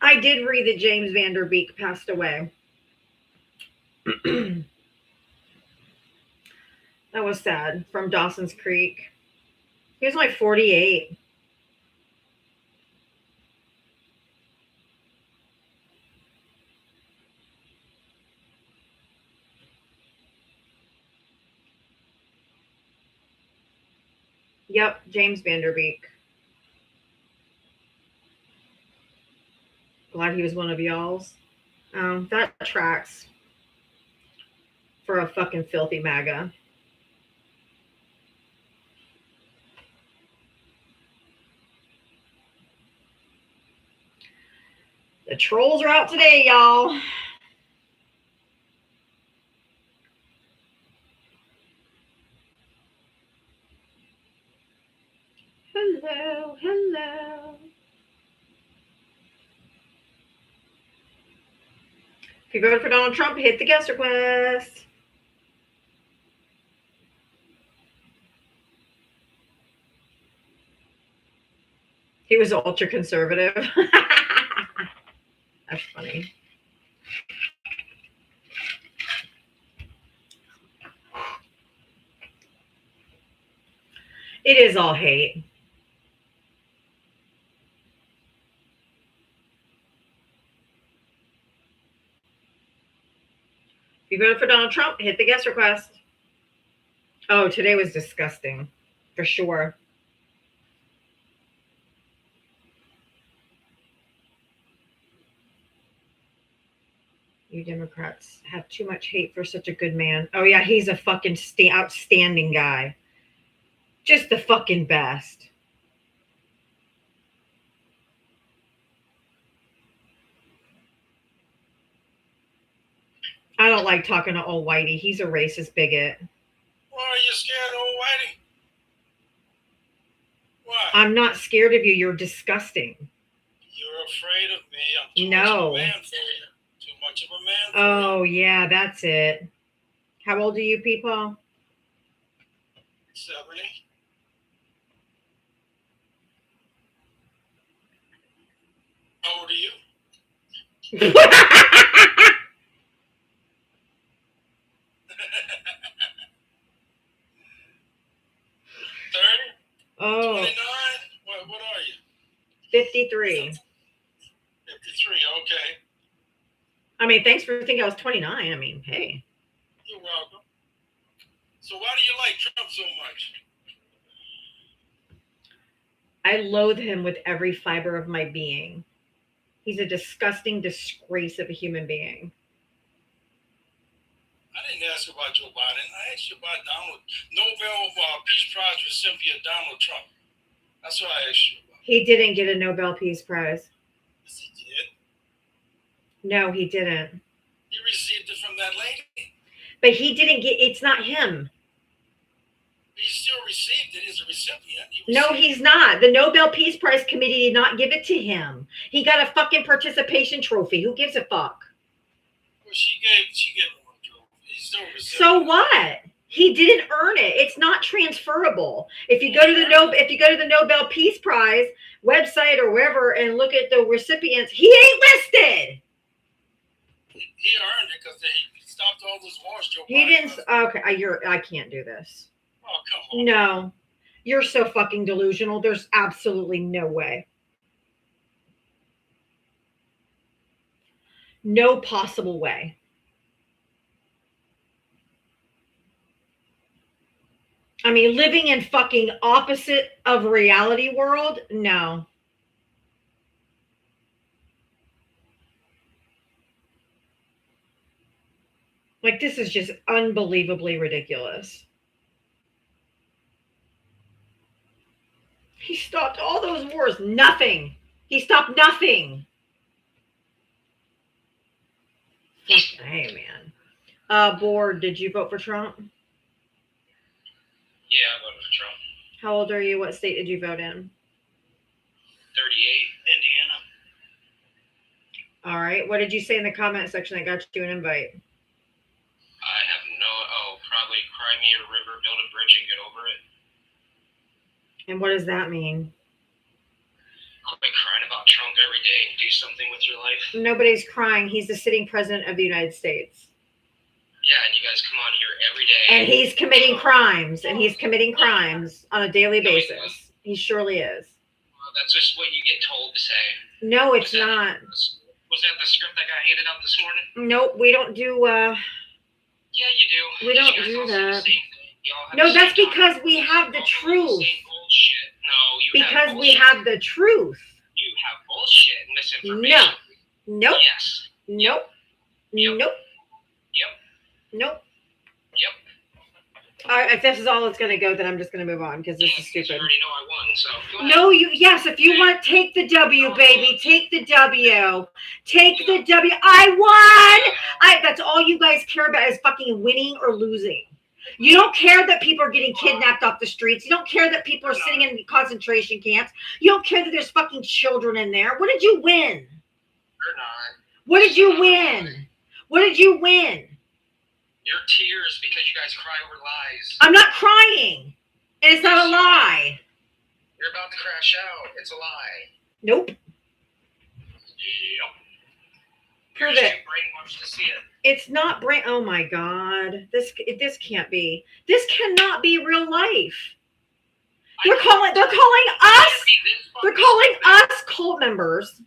I did read that James Van Der Beek passed away. That was sad. From Dawson's Creek. He was like 48. Yep, James Van Der Beek. Glad he was one of y'all's. That tracks. for a fucking filthy MAGA. The trolls are out today, y'all. Hello, hello. If you voted for Donald Trump, hit the guest request. He was ultra conservative. That's funny. It is all hate. If you voted for Donald Trump, hit the guest request. Oh, today was disgusting. For sure. You Democrats have too much hate for such a good man. Oh, yeah, he's a fucking outstanding guy. Just the fucking best. I don't like talking to old Whitey. He's a racist bigot. Why are you scared of old Whitey? Why? I'm not scared of you. You're disgusting. You're afraid of me. I'm too No. much of a man for you. Too much of a man for Oh, yeah, that's it. How old are you people? 70. How old are you? 30? Oh, 29? What are you? 53. 53, okay. I mean, thanks for thinking I was 29. I mean, hey. You're welcome. So why do you like Trump so much? I loathe him with every fiber of my being. He's a disgusting disgrace of a human being. I didn't ask about Joe Biden. I asked you about Nobel Peace Prize recipient Donald Trump. That's what I asked you about. He didn't get a Nobel Peace Prize. Yes, he did. No, he didn't. He received it from that lady. But he didn't get, it's not him. He still received it as a recipient. No, he's not. The Nobel Peace Prize Committee did not give it to him. He got a fucking participation trophy. Who gives a fuck? Well, she gave him a trophy. He's still a recipient. So what? He didn't earn it. It's not transferable. If you go to the Nobel Peace Prize website or wherever and look at the recipients, he ain't listed. He earned it because he stopped all those wars. Joe He Biden. didn't. Okay, I can't do this. Oh, come on. No, you're so fucking delusional. There's absolutely no way. No possible way. I mean, living in fucking opposite of reality world? No. Like, this is just unbelievably ridiculous. He stopped all those wars. Nothing. He stopped nothing. Hey, man. Board, did you vote for Trump? Yeah, I voted for Trump. How old are you? What state did you vote in? 38, Indiana. All right. What did you say in the comment section that got you an invite? I have probably Crimea River, build a bridge and get over it. And what does that mean? Quit crying about Trump every day and do something with your life. Nobody's crying. He's the sitting president of the United States. Yeah, and you guys come on here every day. And he's committing crimes. And he's committing crimes on a daily basis. He surely is. Well, that's just what you get told to say. No, it's not. Was that the script that got handed out this morning? Nope, we don't do Yeah, you do. We don't You guys do all say that. the same thing. Y'all have No, the that's same because talk. we have the Y'all truth. say bullshit. No, you have Because we bullshit. have the truth. You have bullshit and misinformation. Nope. Yes. Nope. Yep. Nope. Yep. Nope. If this is all it's going to go, then I'm just going to move on because this is You stupid. already know I won, so go ahead. No, yes, if you want, take the W, baby. Take the W. Take the W. I won. That's all you guys care about is fucking winning or losing. You don't care that people are getting kidnapped off the streets. You don't care that people are sitting in concentration camps. You don't care that there's fucking children in there. What did you win? You're not. What did you win? What did you win? Your tears because you guys cry were lies. I'm not crying. And it's not a lie. You're about to crash out. It's a lie. Nope. Yep. Prove You're it. too brainwashed to see it. It's not brain. Oh my God. This can't be. This cannot be real life. They're calling us cult members.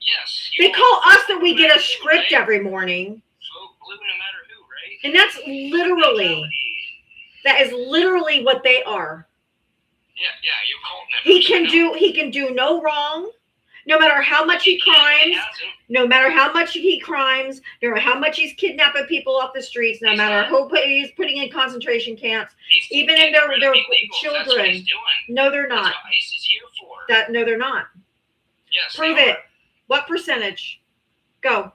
Yes. They call us that we get a script every morning. So blue no matter who, right? And that is literally what they are. Yeah, you cult members. He can do no wrong, no matter how much he crimes, no matter how much he crimes, no matter how much he's kidnapping people off the streets, no matter who he's putting in concentration camps, even in their children. No, they're not. That's what ICE is here for. No, they're not. Yes, Prove it. What percentage? Go.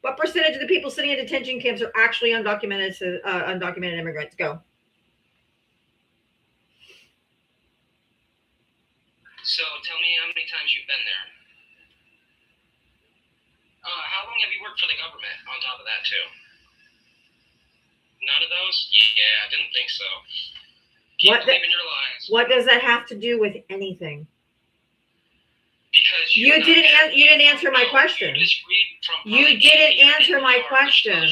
What percentage of the people sitting in detention camps are actually undocumented immigrants? Go. So tell me how many times you've been there. How long have you worked for the government on top of that, too? None of those? Yeah, I didn't think so. Keep believing your lies. What does that have to do with anything? Because you didn't answer my question. You didn't answer my question.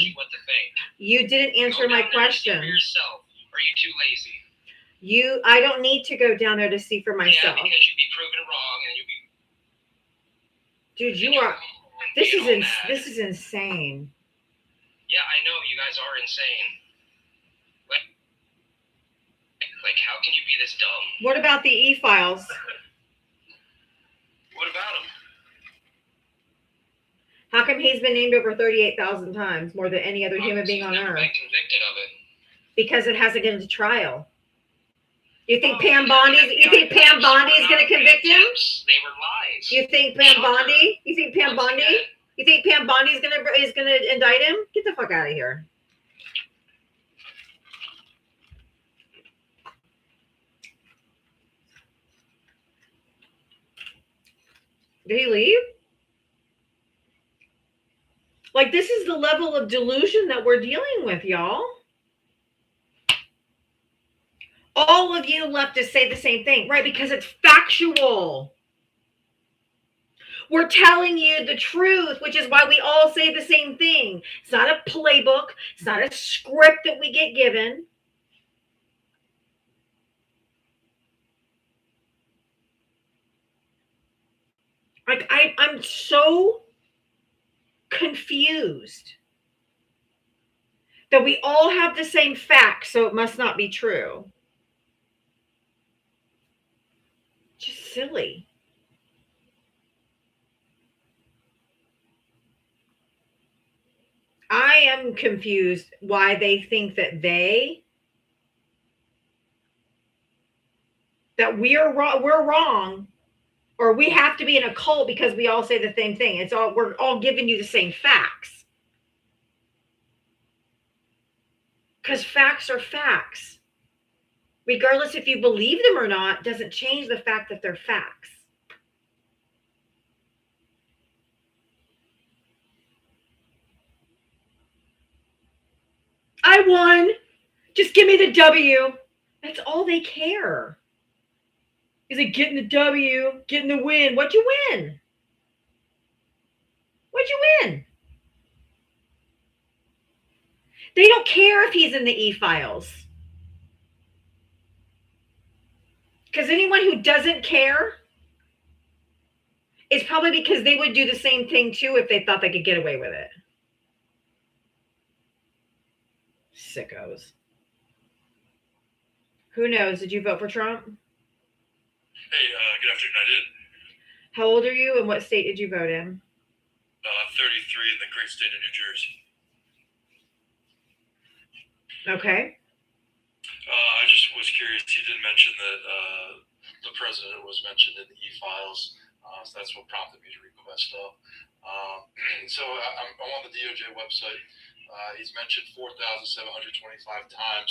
You didn't answer my question. For yourself. Or are you too lazy? I don't need to go down there to see for myself. Yeah, because you'd be proven wrong and you'd be. Dude, this is insane. Yeah, I know you guys are insane. Like how can you be this dumb? What about the e-files? What about him? How come he's been named over 38,000 times, more than any other human being on never earth? been convicted of it. Because it hasn't gone to trial. You think Pam Bondi's going to convict him? They were lies. You think Pam Bondi? You think Pam Bondi's is going to indict him? Get the fuck out of here. Did he leave? Like, this is the level of delusion that we're dealing with, y'all. All of you left to say the same thing, right? Because it's factual. We're telling you the truth, which is why we all say the same thing. It's not a playbook. It's not a script that we get given. Like, I'm so confused that we all have the same facts, so it must not be true. Just silly. I am confused why they think that we're wrong, or we have to be in a cult because we all say the same thing. We're all giving you the same facts. Because facts are facts. Regardless if you believe them or not, doesn't change the fact that they're facts. I won. Just give me the W. That's all they care. Is it getting the W, getting the win? What'd you win? What'd you win? They don't care if he's in the e-files. Because anyone who doesn't care is probably because they would do the same thing too if they thought they could get away with it. Sickos. Who knows? Did you vote for Trump? Hey, good afternoon. I did. How old are you and what state did you vote in? 33 in the great state of New Jersey. Okay. I just was curious. You did mention that the president was mentioned in the e-files, so that's what prompted me to request stuff. So I'm on the DOJ website. He's mentioned 4,725 times.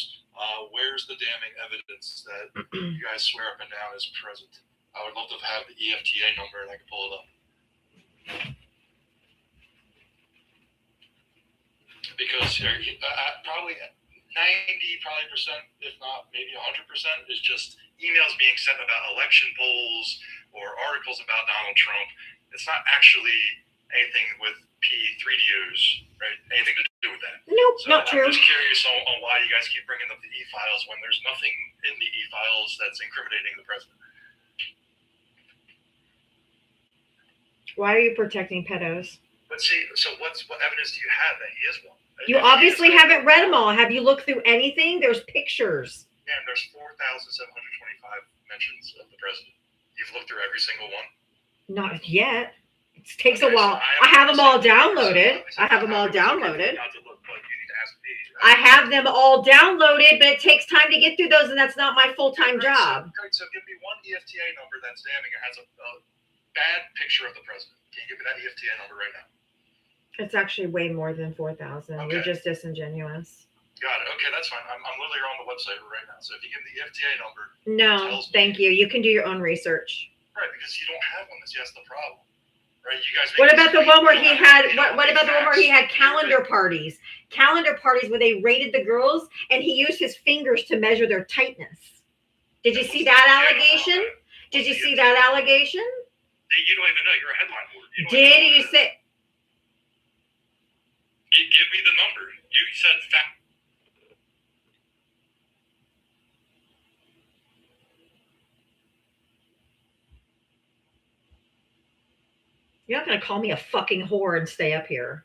Where's the damning evidence that you guys swear up and down is present? I would love to have the EFTA number and I can pull it up. Because probably 90%, if not maybe 100%, is just emails being sent about election polls or articles about Donald Trump. It's not actually anything with P3DOs, right? Anything to do with that. Nope, So not true. I'm just curious on why you guys keep bringing up the e-files when there's nothing in the e-files that's incriminating the president. Why are you protecting pedos? But see, so what evidence do you have that he is one? You obviously haven't read them all. Have you looked through anything? There's pictures. Yeah, and there's 4,725 mentions of the president. You've looked through every single one? Not yet. It takes a Okay, while. so I have them all downloaded. I have them all Not downloaded. to look, but you need to ask me. I have them all downloaded, but it takes time to get through those, and that's not my full-time job. Great, so give me one EFTA number that's damning or has a bad picture of the president. Can you give me that EFTA number right now? It's actually way more than 4,000. You're Okay. just disingenuous. Got it. Okay, that's fine. I'm literally on the website right now. So if you give me the EFTA number, No, thank you. You can do your own research. right, because you don't have one. That's the problem. Right? You guys. What make about this the one where thing, he you had? don't have What about the one where he had facts. calendar parties? Calendar parties where they rated the girls, and he used his fingers to measure their tightness. Did you see that allegation? Did you see that allegation? You don't even know. You're a headline whore. You don't Did even know you that. say? Give me the number. You said fact. You're not gonna call me a fucking whore and stay up here.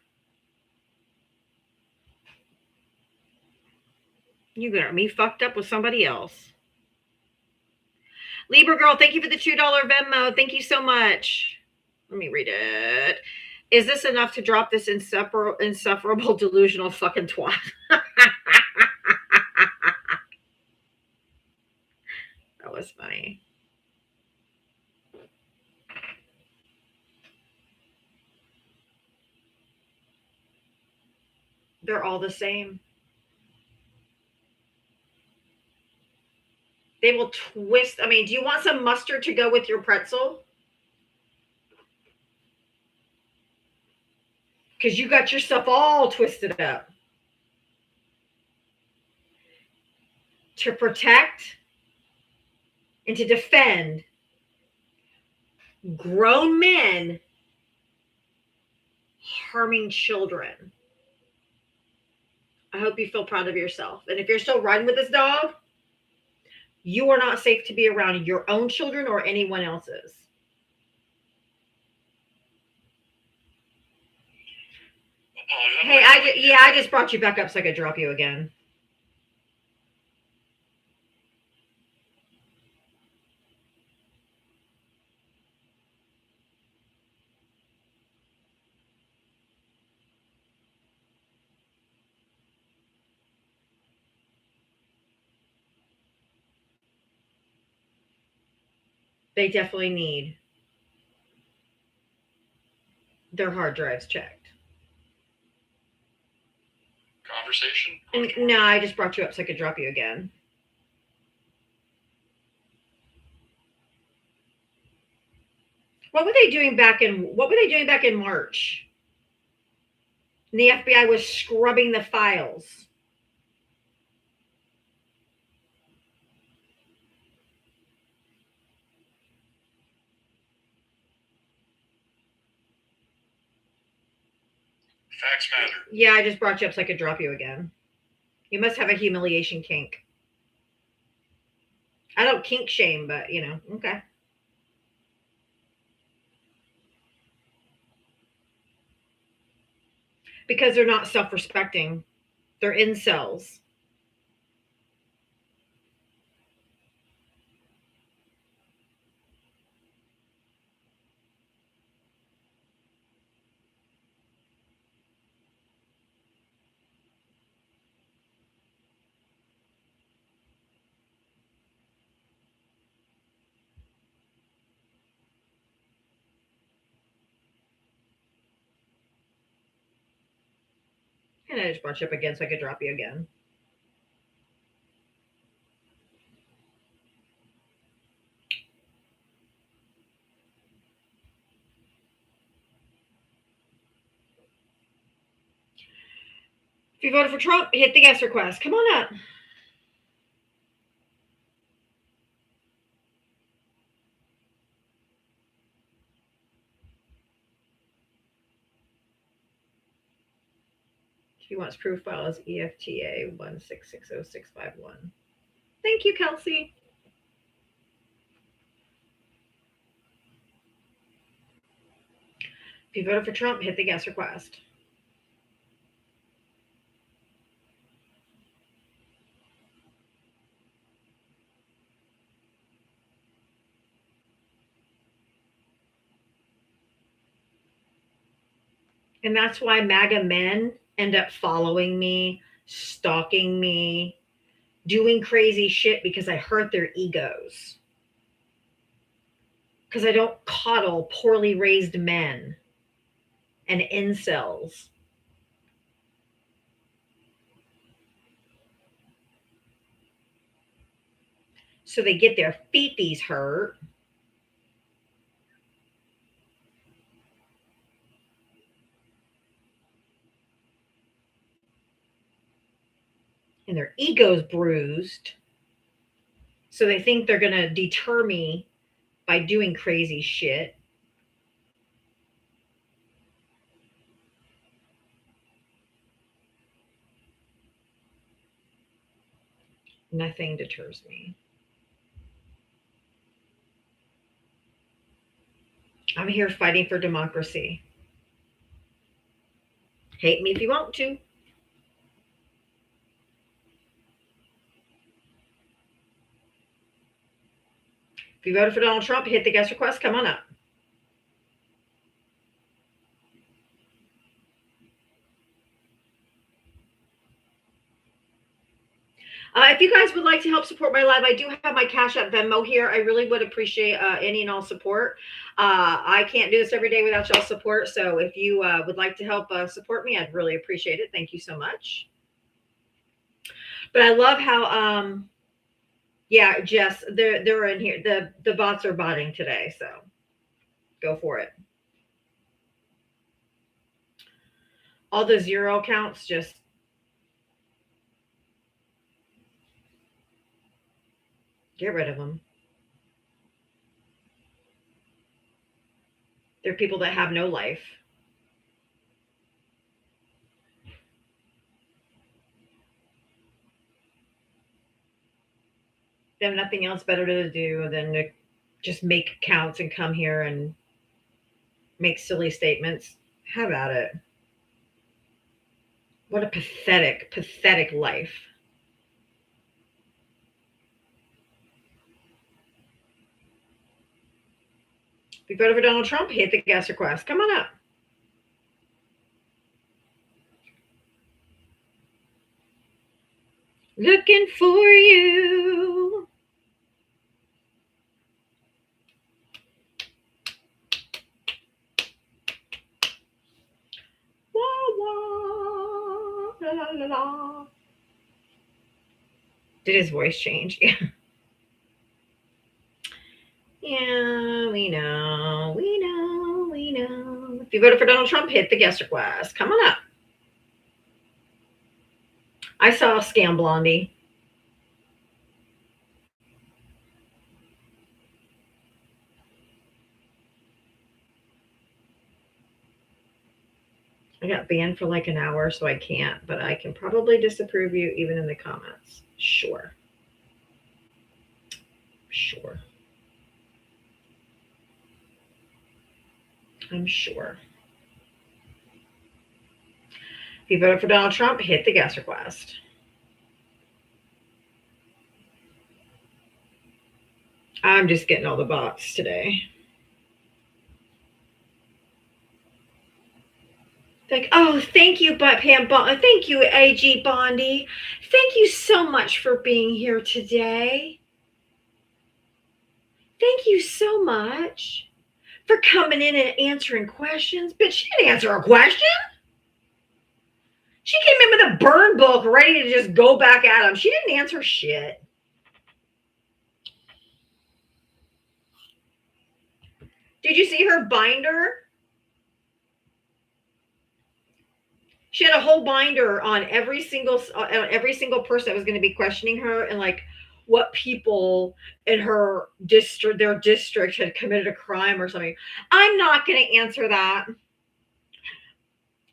You got me fucked up with somebody else. Libra girl, thank you for the $2 Venmo. Thank you so much. Let me read it. Is this enough to drop this insufferable delusional fucking twat? That was funny. They're all the same. They will twist. I mean, do you want some mustard to go with your pretzel? Because you got yourself all twisted up. To protect and to defend grown men harming children. I hope you feel proud of yourself. And if you're still riding with this dog, you are not safe to be around your own children or anyone else's. Hey, I just brought you back up so I could drop you again. They definitely need their hard drives checked. Conversation? And no, I just brought you up so I could drop you again. What were they doing back in March? And the FBI was scrubbing the files. Facts matter. Yeah, I just brought you up so I could drop you again. You must have a humiliation kink. I don't kink shame, but okay. Because they're not self-respecting. They're incels. And I just brought you up again so I could drop you again. If you voted for Trump, hit the guest request. Come on up. She wants proof file as EFTA 1660651. Thank you, Kelsey. If you voted for Trump, hit the guest request. And that's why MAGA men end up following me, stalking me, doing crazy shit because I hurt their egos. Because I don't coddle poorly raised men and incels. So they get their feeties hurt. And their ego's bruised. So they think they're going to deter me by doing crazy shit. Nothing deters me. I'm here fighting for democracy. Hate me if you want to. If you voted for Donald Trump, hit the guest request. Come on up. If you guys would like to help support my live, I do have my Cash App Venmo here. I really would appreciate any and all support. I can't do this every day without y'all's support. So if you would like to help support me, I'd really appreciate it. Thank you so much. But I love how, yeah, Jess, they're in here. The bots are botting today. So go for it. All the zero accounts, just get rid of them. They're people that have no life. They have nothing else better to do than to just make accounts and come here and make silly statements. How about it? What a pathetic, pathetic life. If you voted for Donald Trump, hit the guest request. Come on up. Looking for you. Wah, wah, la, la, la, la. Did his voice change? Yeah. Yeah, we know. If you voted for Donald Trump, hit the guest request. Come on up. I saw Scam Blondie. I got banned for like an hour, so I can't, but I can probably disapprove you even in the comments. Sure. I'm sure. If you voted for Donald Trump, hit the guest request. I'm just getting all the bots today. Thank you, Pam. Thank you, AG Bondi. Thank you so much for being here today. Thank you so much for coming in and answering questions. But she didn't answer a question. She came in book, ready to just go back at him. She didn't answer shit. Did you see her binder? She had a whole binder on every single person that was going to be questioning her, and like what people in her district, their district, had committed a crime or something. I'm not going to answer that.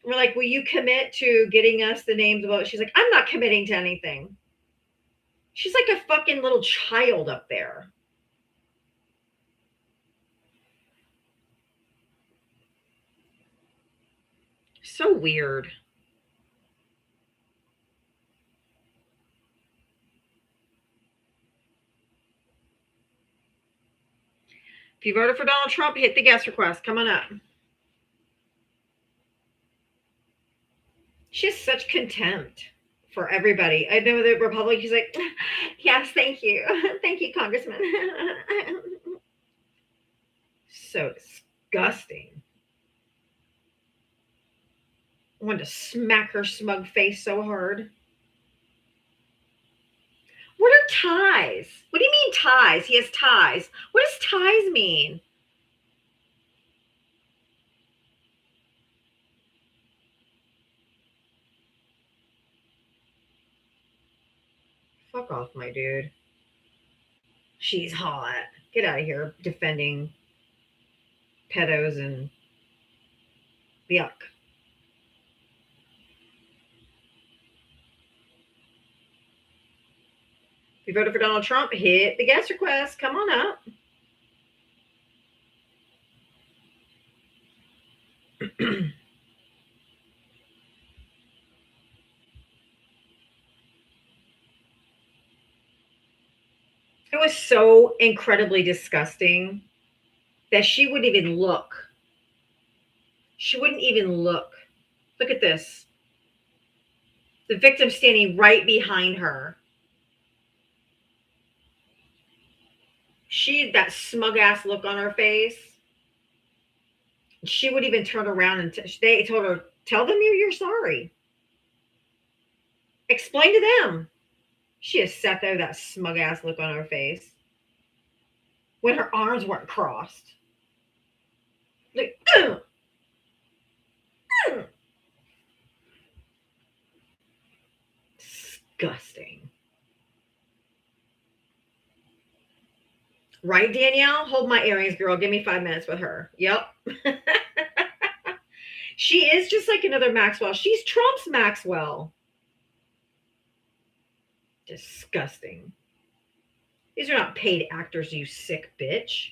We're like, will you commit to getting us the names of what? She's like, I'm not committing to anything. She's like a fucking little child up there. So weird. If you voted for Donald Trump, hit the guest request. Come on up. She has such contempt for everybody. I know the Republican, she's like, yes, thank you. Thank you, Congressman. So disgusting. I wanted to smack her smug face so hard. What are ties? What do you mean ties? He has ties. What does ties mean? Fuck off, my dude. She's hot. Get out of here defending pedos and yuck. If you voted for Donald Trump, hit the guest request. Come on up. It was so incredibly disgusting that she wouldn't even look. She wouldn't even look. Look at this. The victim standing right behind her. She had that smug ass look on her face. She would even turn around and they told her, tell them you're sorry. Explain to them. She has sat there with that smug ass look on her face when her arms weren't crossed. Like, disgusting. Right, Danielle? Hold my earrings, girl. Give me 5 minutes with her. Yep. She is just like another Maxwell. She's Trump's Maxwell. Disgusting. These are not paid actors, you sick bitch.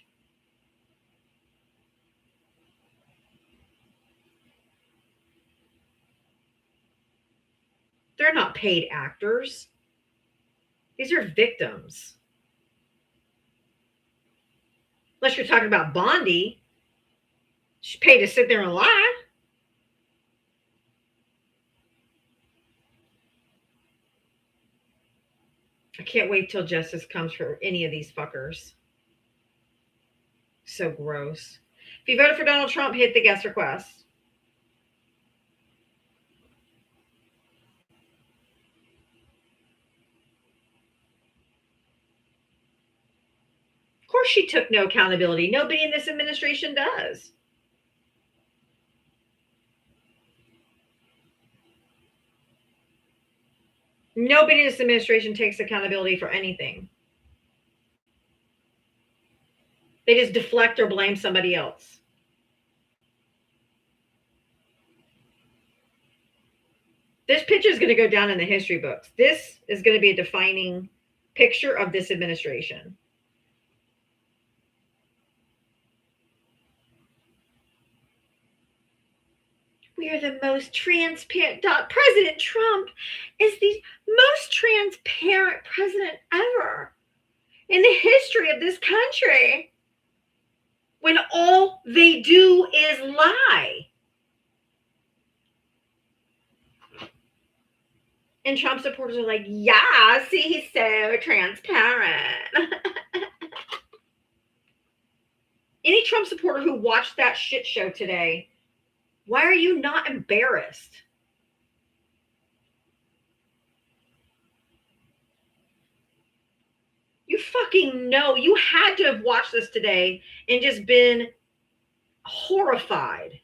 They're not paid actors. These are victims. Unless you're talking about Bondi. She's paid to sit there and lie. I can't wait till justice comes for any of these fuckers. So gross. If you voted for Donald Trump, hit the guest request. Of course she took no accountability. Nobody in this administration does. Nobody in this administration takes accountability for anything. They just deflect or blame somebody else. This picture is going to go down in the history books. This is going to be a defining picture of this administration. We are the most transparent. President Trump is the most transparent president ever in the history of this country. When all they do is lie. And Trump supporters are like, yeah, see, he's so transparent. Any Trump supporter who watched that shit show today, why are you not embarrassed? You fucking know. You had to have watched this today and just been horrified.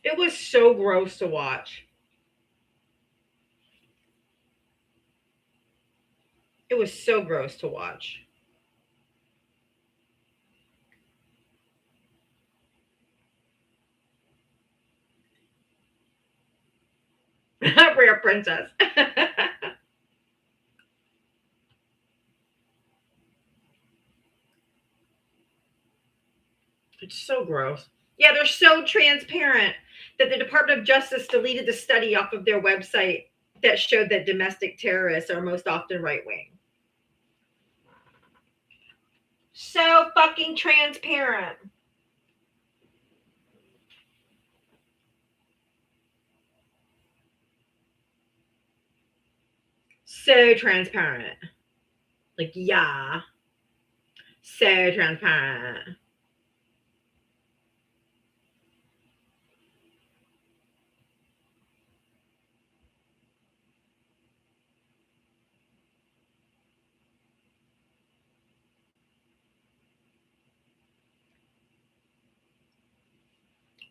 It was so gross to watch. It was so gross to watch. Rare princess. It's so gross. Yeah, they're so transparent that the Department of Justice deleted the study off of their website that showed that domestic terrorists are most often right wing. So fucking transparent. So transparent. Like, yeah. So transparent.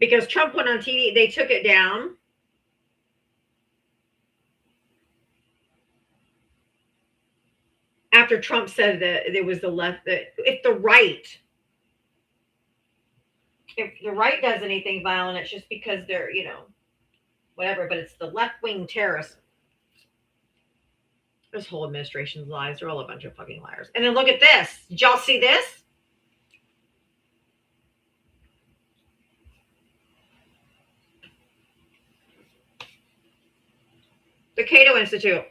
Because Trump went on TV, they took it down. After Trump said that it was the left, that if the right does anything violent, it's just because they're, whatever, but it's the left-wing terrorists. This whole administration's lies. They're all a bunch of fucking liars. And then look at this. Did y'all see this? The Cato Institute.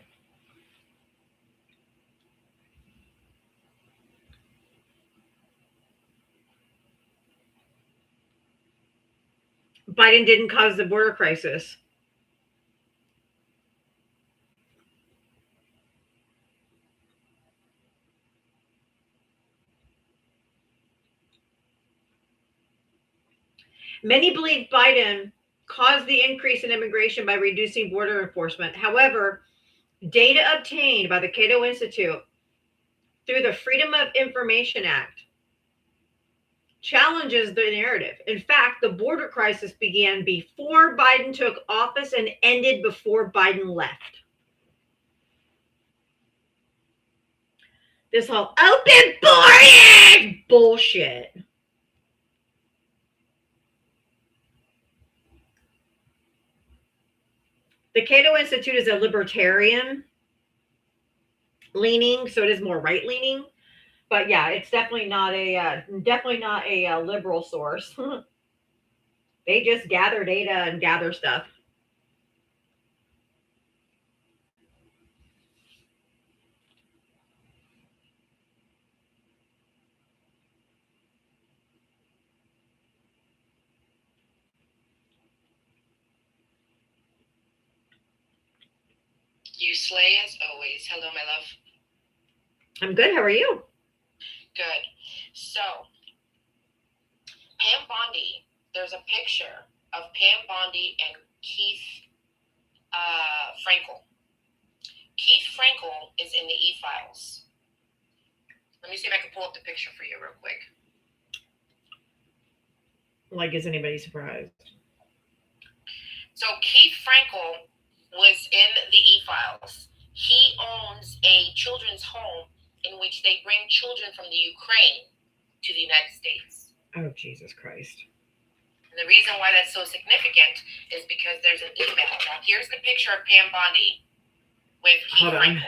Biden didn't cause the border crisis. Many believe Biden caused the increase in immigration by reducing border enforcement. However, data obtained by the Cato Institute through the Freedom of Information Act challenges the narrative. In fact, the border crisis began before Biden took office and ended before Biden left. This whole open borders bullshit. The Cato Institute is a libertarian leaning, so it is more right leaning. But yeah, it's definitely not a liberal source. They just gather data and gather stuff. You slay as always. Hello, my love. I'm good. How are you? Good. So, Pam Bondi, there's a picture of Pam Bondi and Keith Frankel. Keith Frankel is in the e-files. Let me see if I can pull up the picture for you real quick. Like, is anybody surprised? So, Keith Frankel was in the e-files. He owns a children's home in which they bring children from the Ukraine to the United States. Oh, Jesus Christ. And the reason why that's so significant is because there's an email. Now, here's the picture of Pam Bondi with Keith Frankel.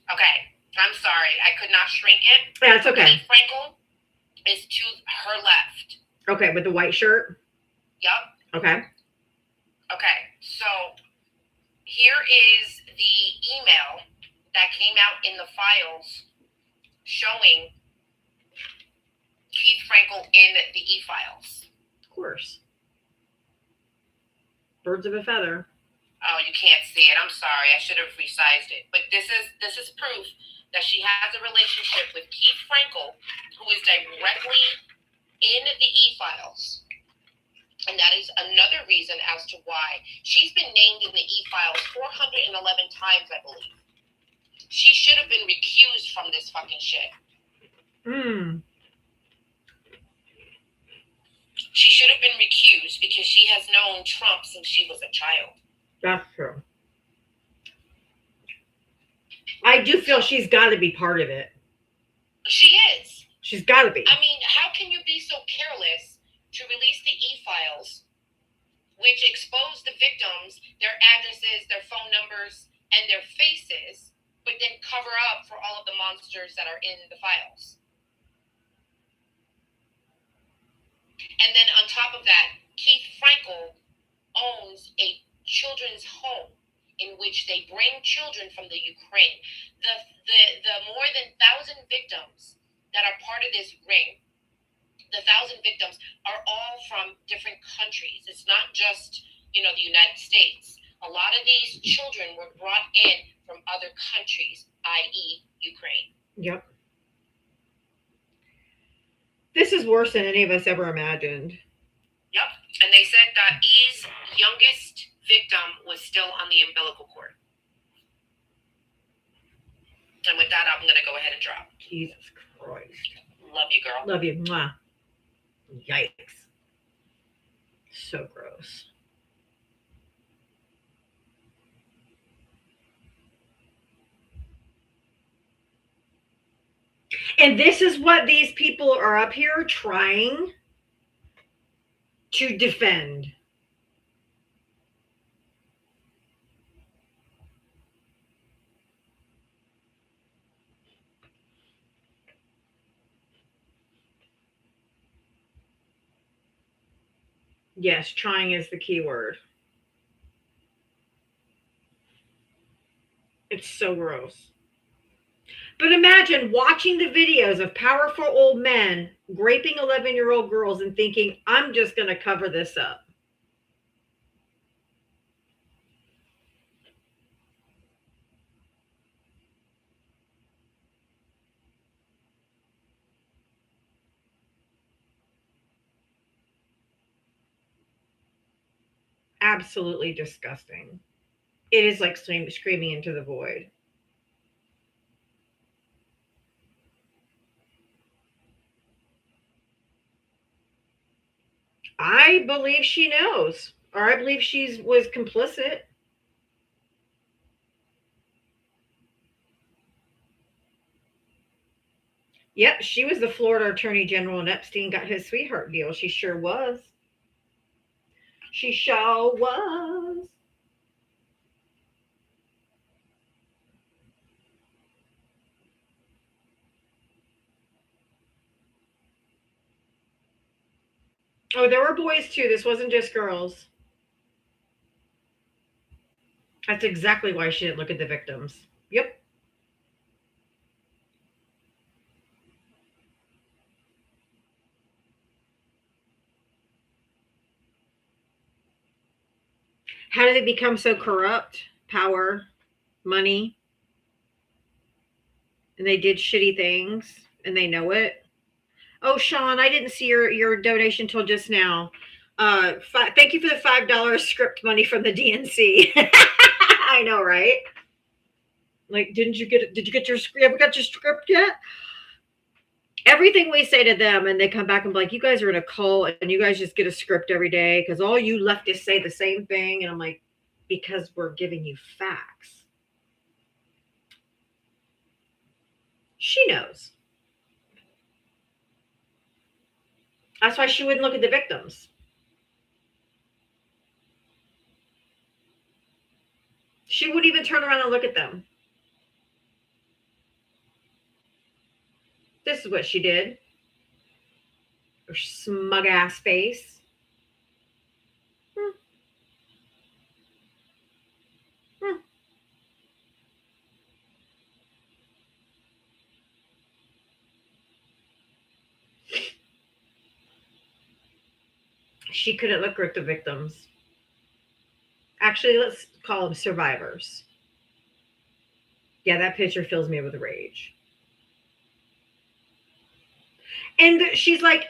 Okay, I'm sorry. I could not shrink it. Yeah, it's okay. Keith Frankel is to her left. Okay, with the white shirt? Yep. Okay. Okay, so here is the email that came out in the files showing Keith Frankel in the e-files. Of course. birds of a feather. Oh, you can't see it. I'm sorry. I should have resized it. But this is proof that she has a relationship with Keith Frankel, who is directly in the e-files. And that is another reason as to why she's been named in the e-files 411 times, I believe. She should have been recused from this fucking shit. She should have been recused because she has known Trump since she was a child. That's true. I do feel she's got to be part of it. She is. She's got to be. I mean, how can you be so careless to release the e-files, which expose the victims, their addresses, their phone numbers, and their faces, but then cover up for all of the monsters that are in the files? And then on top of that, Keith Frankel owns a children's home in which they bring children from the Ukraine. The more than 1,000 victims that are part of this ring, the 1,000 victims are all from different countries. It's not just, the United States. A lot of these children were brought in from other countries, i.e. Ukraine. Yep. This is worse than any of us ever imagined. Yep. And they said that E's youngest victim was still on the umbilical cord. And with that, I'm going to go ahead and drop. Jesus Christ. Love you, girl. Love you. Mwah. Yikes. So gross. And this is what these people are up here trying to defend. Yes, trying is the key word. It's so gross. But imagine watching the videos of powerful old men raping 11-year-old girls and thinking, I'm just going to cover this up. Absolutely disgusting. It is like screaming into the void. I believe she knows, or I believe she was complicit. Yep, she was the Florida Attorney General and Epstein got his sweetheart deal. She sure was. She sure was. Oh, there were boys too. This wasn't just girls. That's exactly why she didn't look at the victims. Yep. How did it become so corrupt? Power, money. And they did shitty things and they know it. Oh, Sean, I didn't see your donation till just now. Thank you for the $5 script money from the DNC. I know, right? Like, did you get your script? Ever got your script yet? Everything we say to them, and they come back and be like, you guys are in a cult and you guys just get a script every day because all you leftists say the same thing. And I'm like, because we're giving you facts. She knows. That's why she wouldn't look at the victims. She wouldn't even turn around and look at them. This is what she did. Her smug ass face. She couldn't look at the victims. Actually, let's call them survivors. Yeah, that picture fills me with rage. And she's like,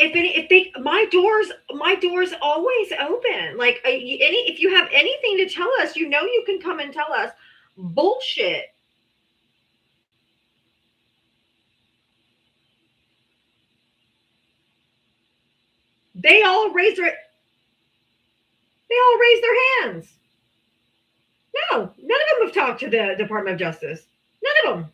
my door's always open. Like, if you have anything to tell us, you can come and tell us. Bullshit. They all raised their hands. No, none of them have talked to the Department of Justice. None of them.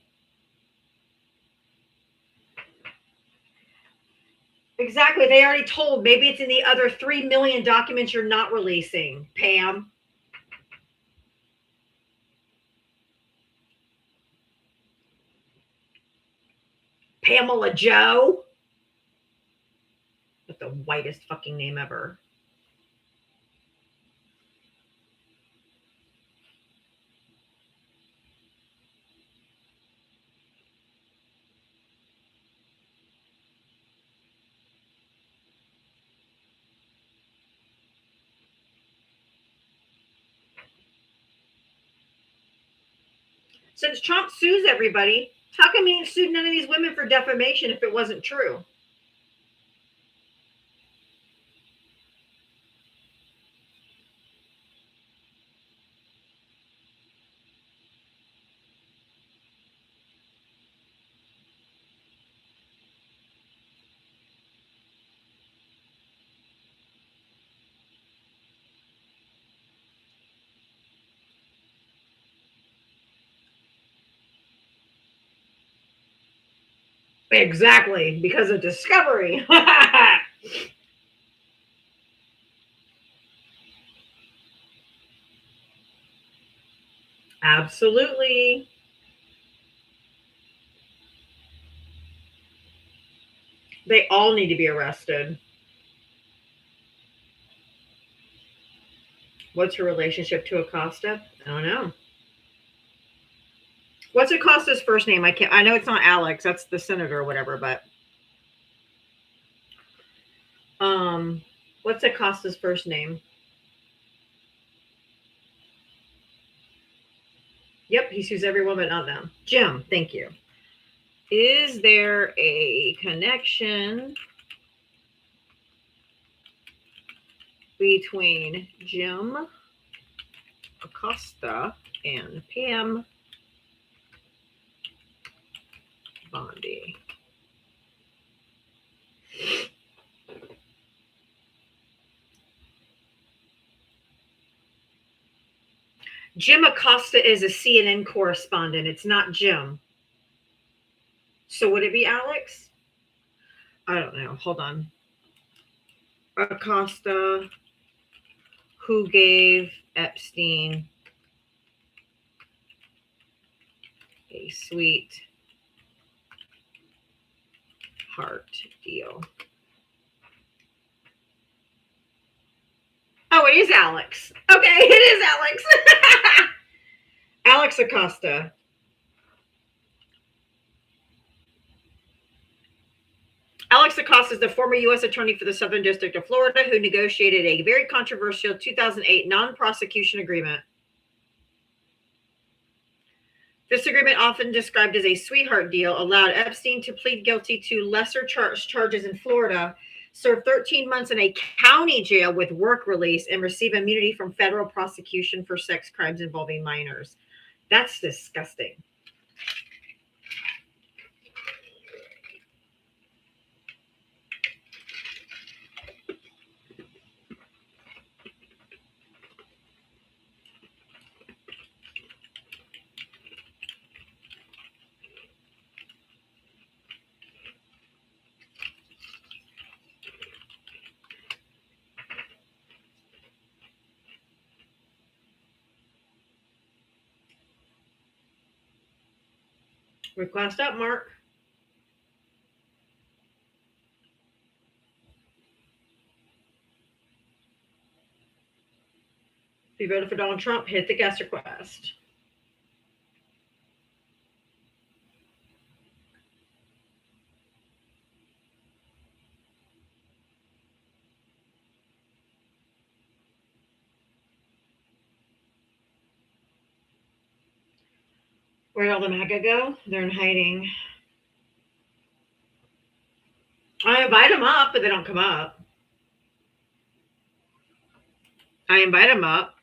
Exactly. They already told. Maybe it's in the other 3 million documents you're not releasing, Pam. Pamela Joe. That's the whitest fucking name ever. Since Trump sues everybody, how come he sued none of these women for defamation if it wasn't true? Exactly, because of Discovery. Absolutely. They all need to be arrested. What's her relationship to Acosta? I don't know. What's Acosta's first name? I know it's not Alex. That's the senator or whatever, but what's Acosta's first name? Yep, he sues everyone but not them. Jim, thank you. Is there a connection between Jim Acosta and Pam Bondi? Jim Acosta is a CNN correspondent. It's not Jim. So would it be Alex? I don't know. Hold on. Acosta, who gave Epstein a sweet heart deal. Oh, it is Alex. Okay, it is Alex. Alex Acosta. Alex Acosta is the former U.S. Attorney for the Southern District of Florida who negotiated a very controversial 2008 non-prosecution agreement. This agreement, often described as a sweetheart deal, allowed Epstein to plead guilty to lesser charges in Florida, serve 13 months in a county jail with work release, and receive immunity from federal prosecution for sex crimes involving minors. That's disgusting. Request up, Mark. If you voted for Donald Trump, hit the guest request. Where'd all the MAGA go? They're in hiding. I invite them up, but they don't come up. I invite them up,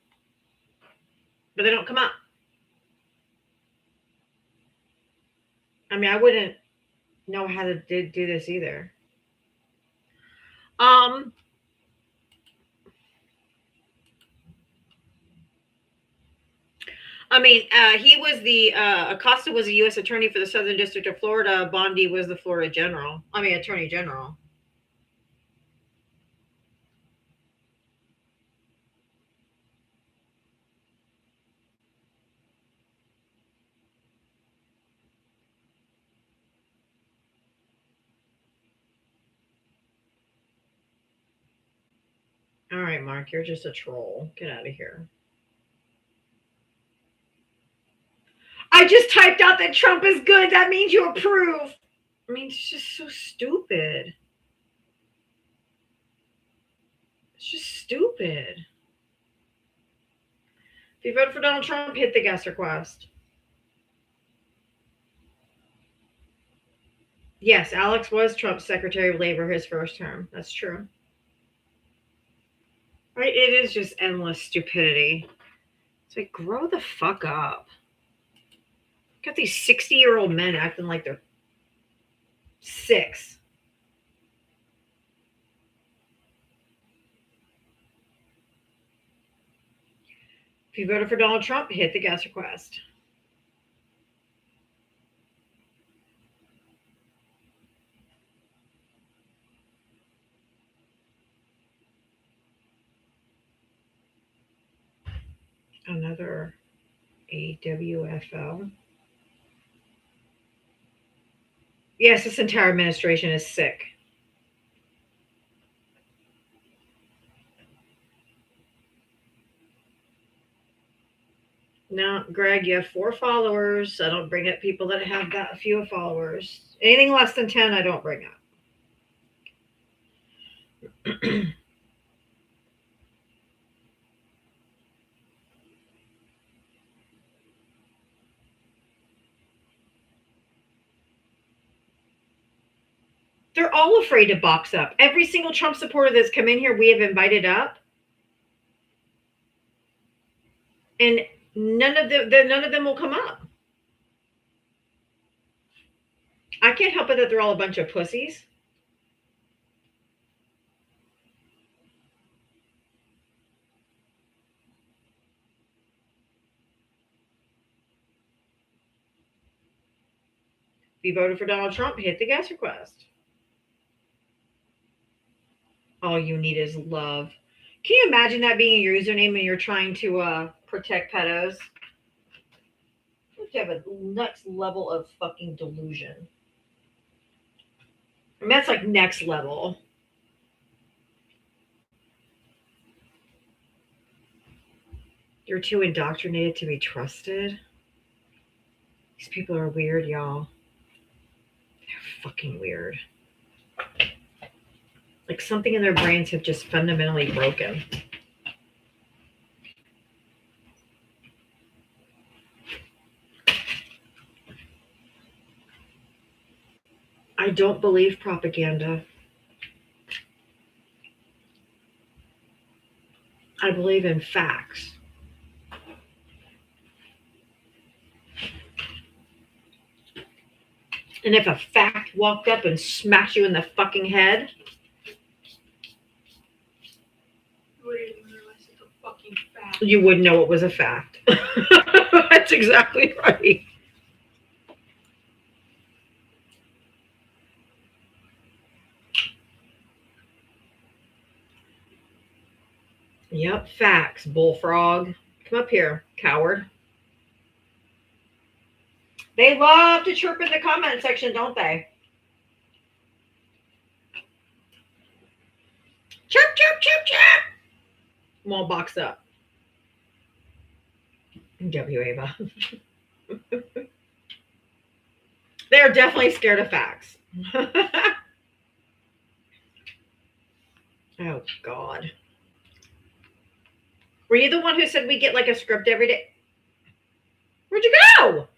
but they don't come up. I mean, I wouldn't know how to do this either. I mean, he was the Acosta was a U.S. attorney for the Southern District of Florida. Bondi was the Florida Attorney General. All right, Mark, you're just a troll. Get out of here. I just typed out that Trump is good. That means you approve. I mean, it's just so stupid. It's just stupid. If you voted for Donald Trump, hit the guest request. Yes, Alex was Trump's Secretary of Labor his first term. That's true. Right? It is just endless stupidity. It's like, grow the fuck up. Got these 60-year-old men acting like they're 6. If you voted for Donald Trump, hit the guest request. Another AWFL. Yes, this entire administration is sick. No, Greg, you have 4 followers. I don't bring up people that have that few followers. Anything less than 10, I don't bring up. They're all afraid to box up. Every single Trump supporter that's come in here, we have invited up. And none of them will come up. I can't help it that they're all a bunch of pussies. If you voted for Donald Trump, hit the guest request. All you need is love. Can you imagine that being your username and you're trying to protect pedos? You have to have a next level of fucking delusion. I mean, that's like next level. You're too indoctrinated to be trusted. These people are weird, y'all. They're fucking weird. Like something in their brains have just fundamentally broken. I don't believe propaganda. I believe in facts. And if a fact walked up and smacked you in the fucking head, you wouldn't know it was a fact. That's exactly right. Yep, facts, bullfrog. Come up here, coward. They love to chirp in the comment section, don't they? Chirp, chirp, chirp, chirp. I'm all boxed up. W. Ava. They're definitely scared of facts. Oh, God. Were you the one who said we get like a script every day? Where'd you go?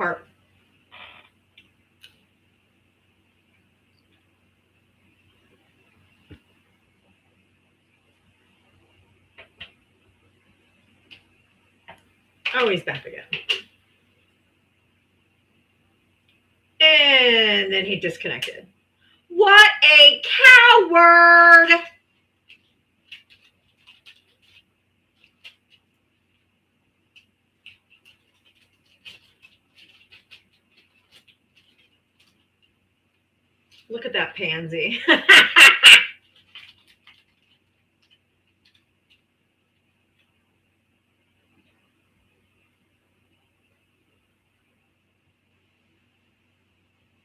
part. Oh, he's back again. And then he disconnected. What a coward! Look at that pansy.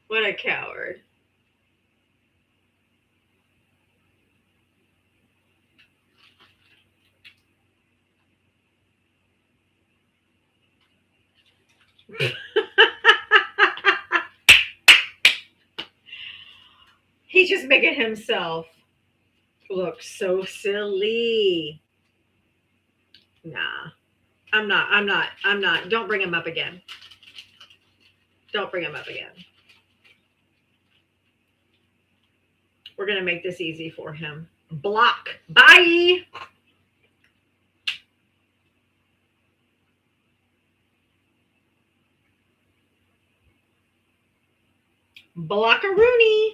What a coward. He's just making himself look so silly. Nah, I'm not. Don't bring him up again. Don't bring him up again. We're going to make this easy for him. Block. Bye. Blockaroonie.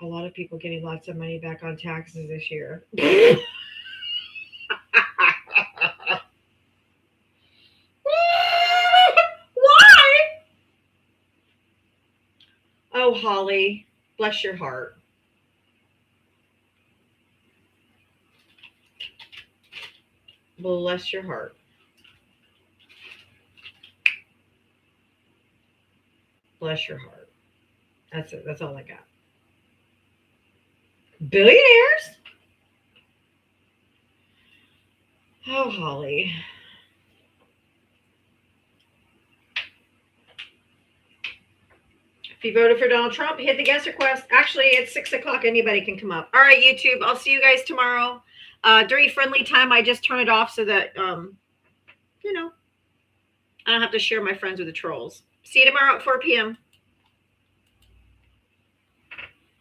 A lot of people getting lots of money back on taxes this year. Why? Oh, Holly, bless your heart. Bless your heart. Bless your heart. That's it. That's all I got. Billionaires? Oh, Holly. If you voted for Donald Trump, hit the guest request. Actually, it's 6 o'clock. Anybody can come up. All right, YouTube. I'll see you guys tomorrow. During friendly time, I just turn it off so that, you know, I don't have to share my friends with the trolls. See you tomorrow at 4 p.m.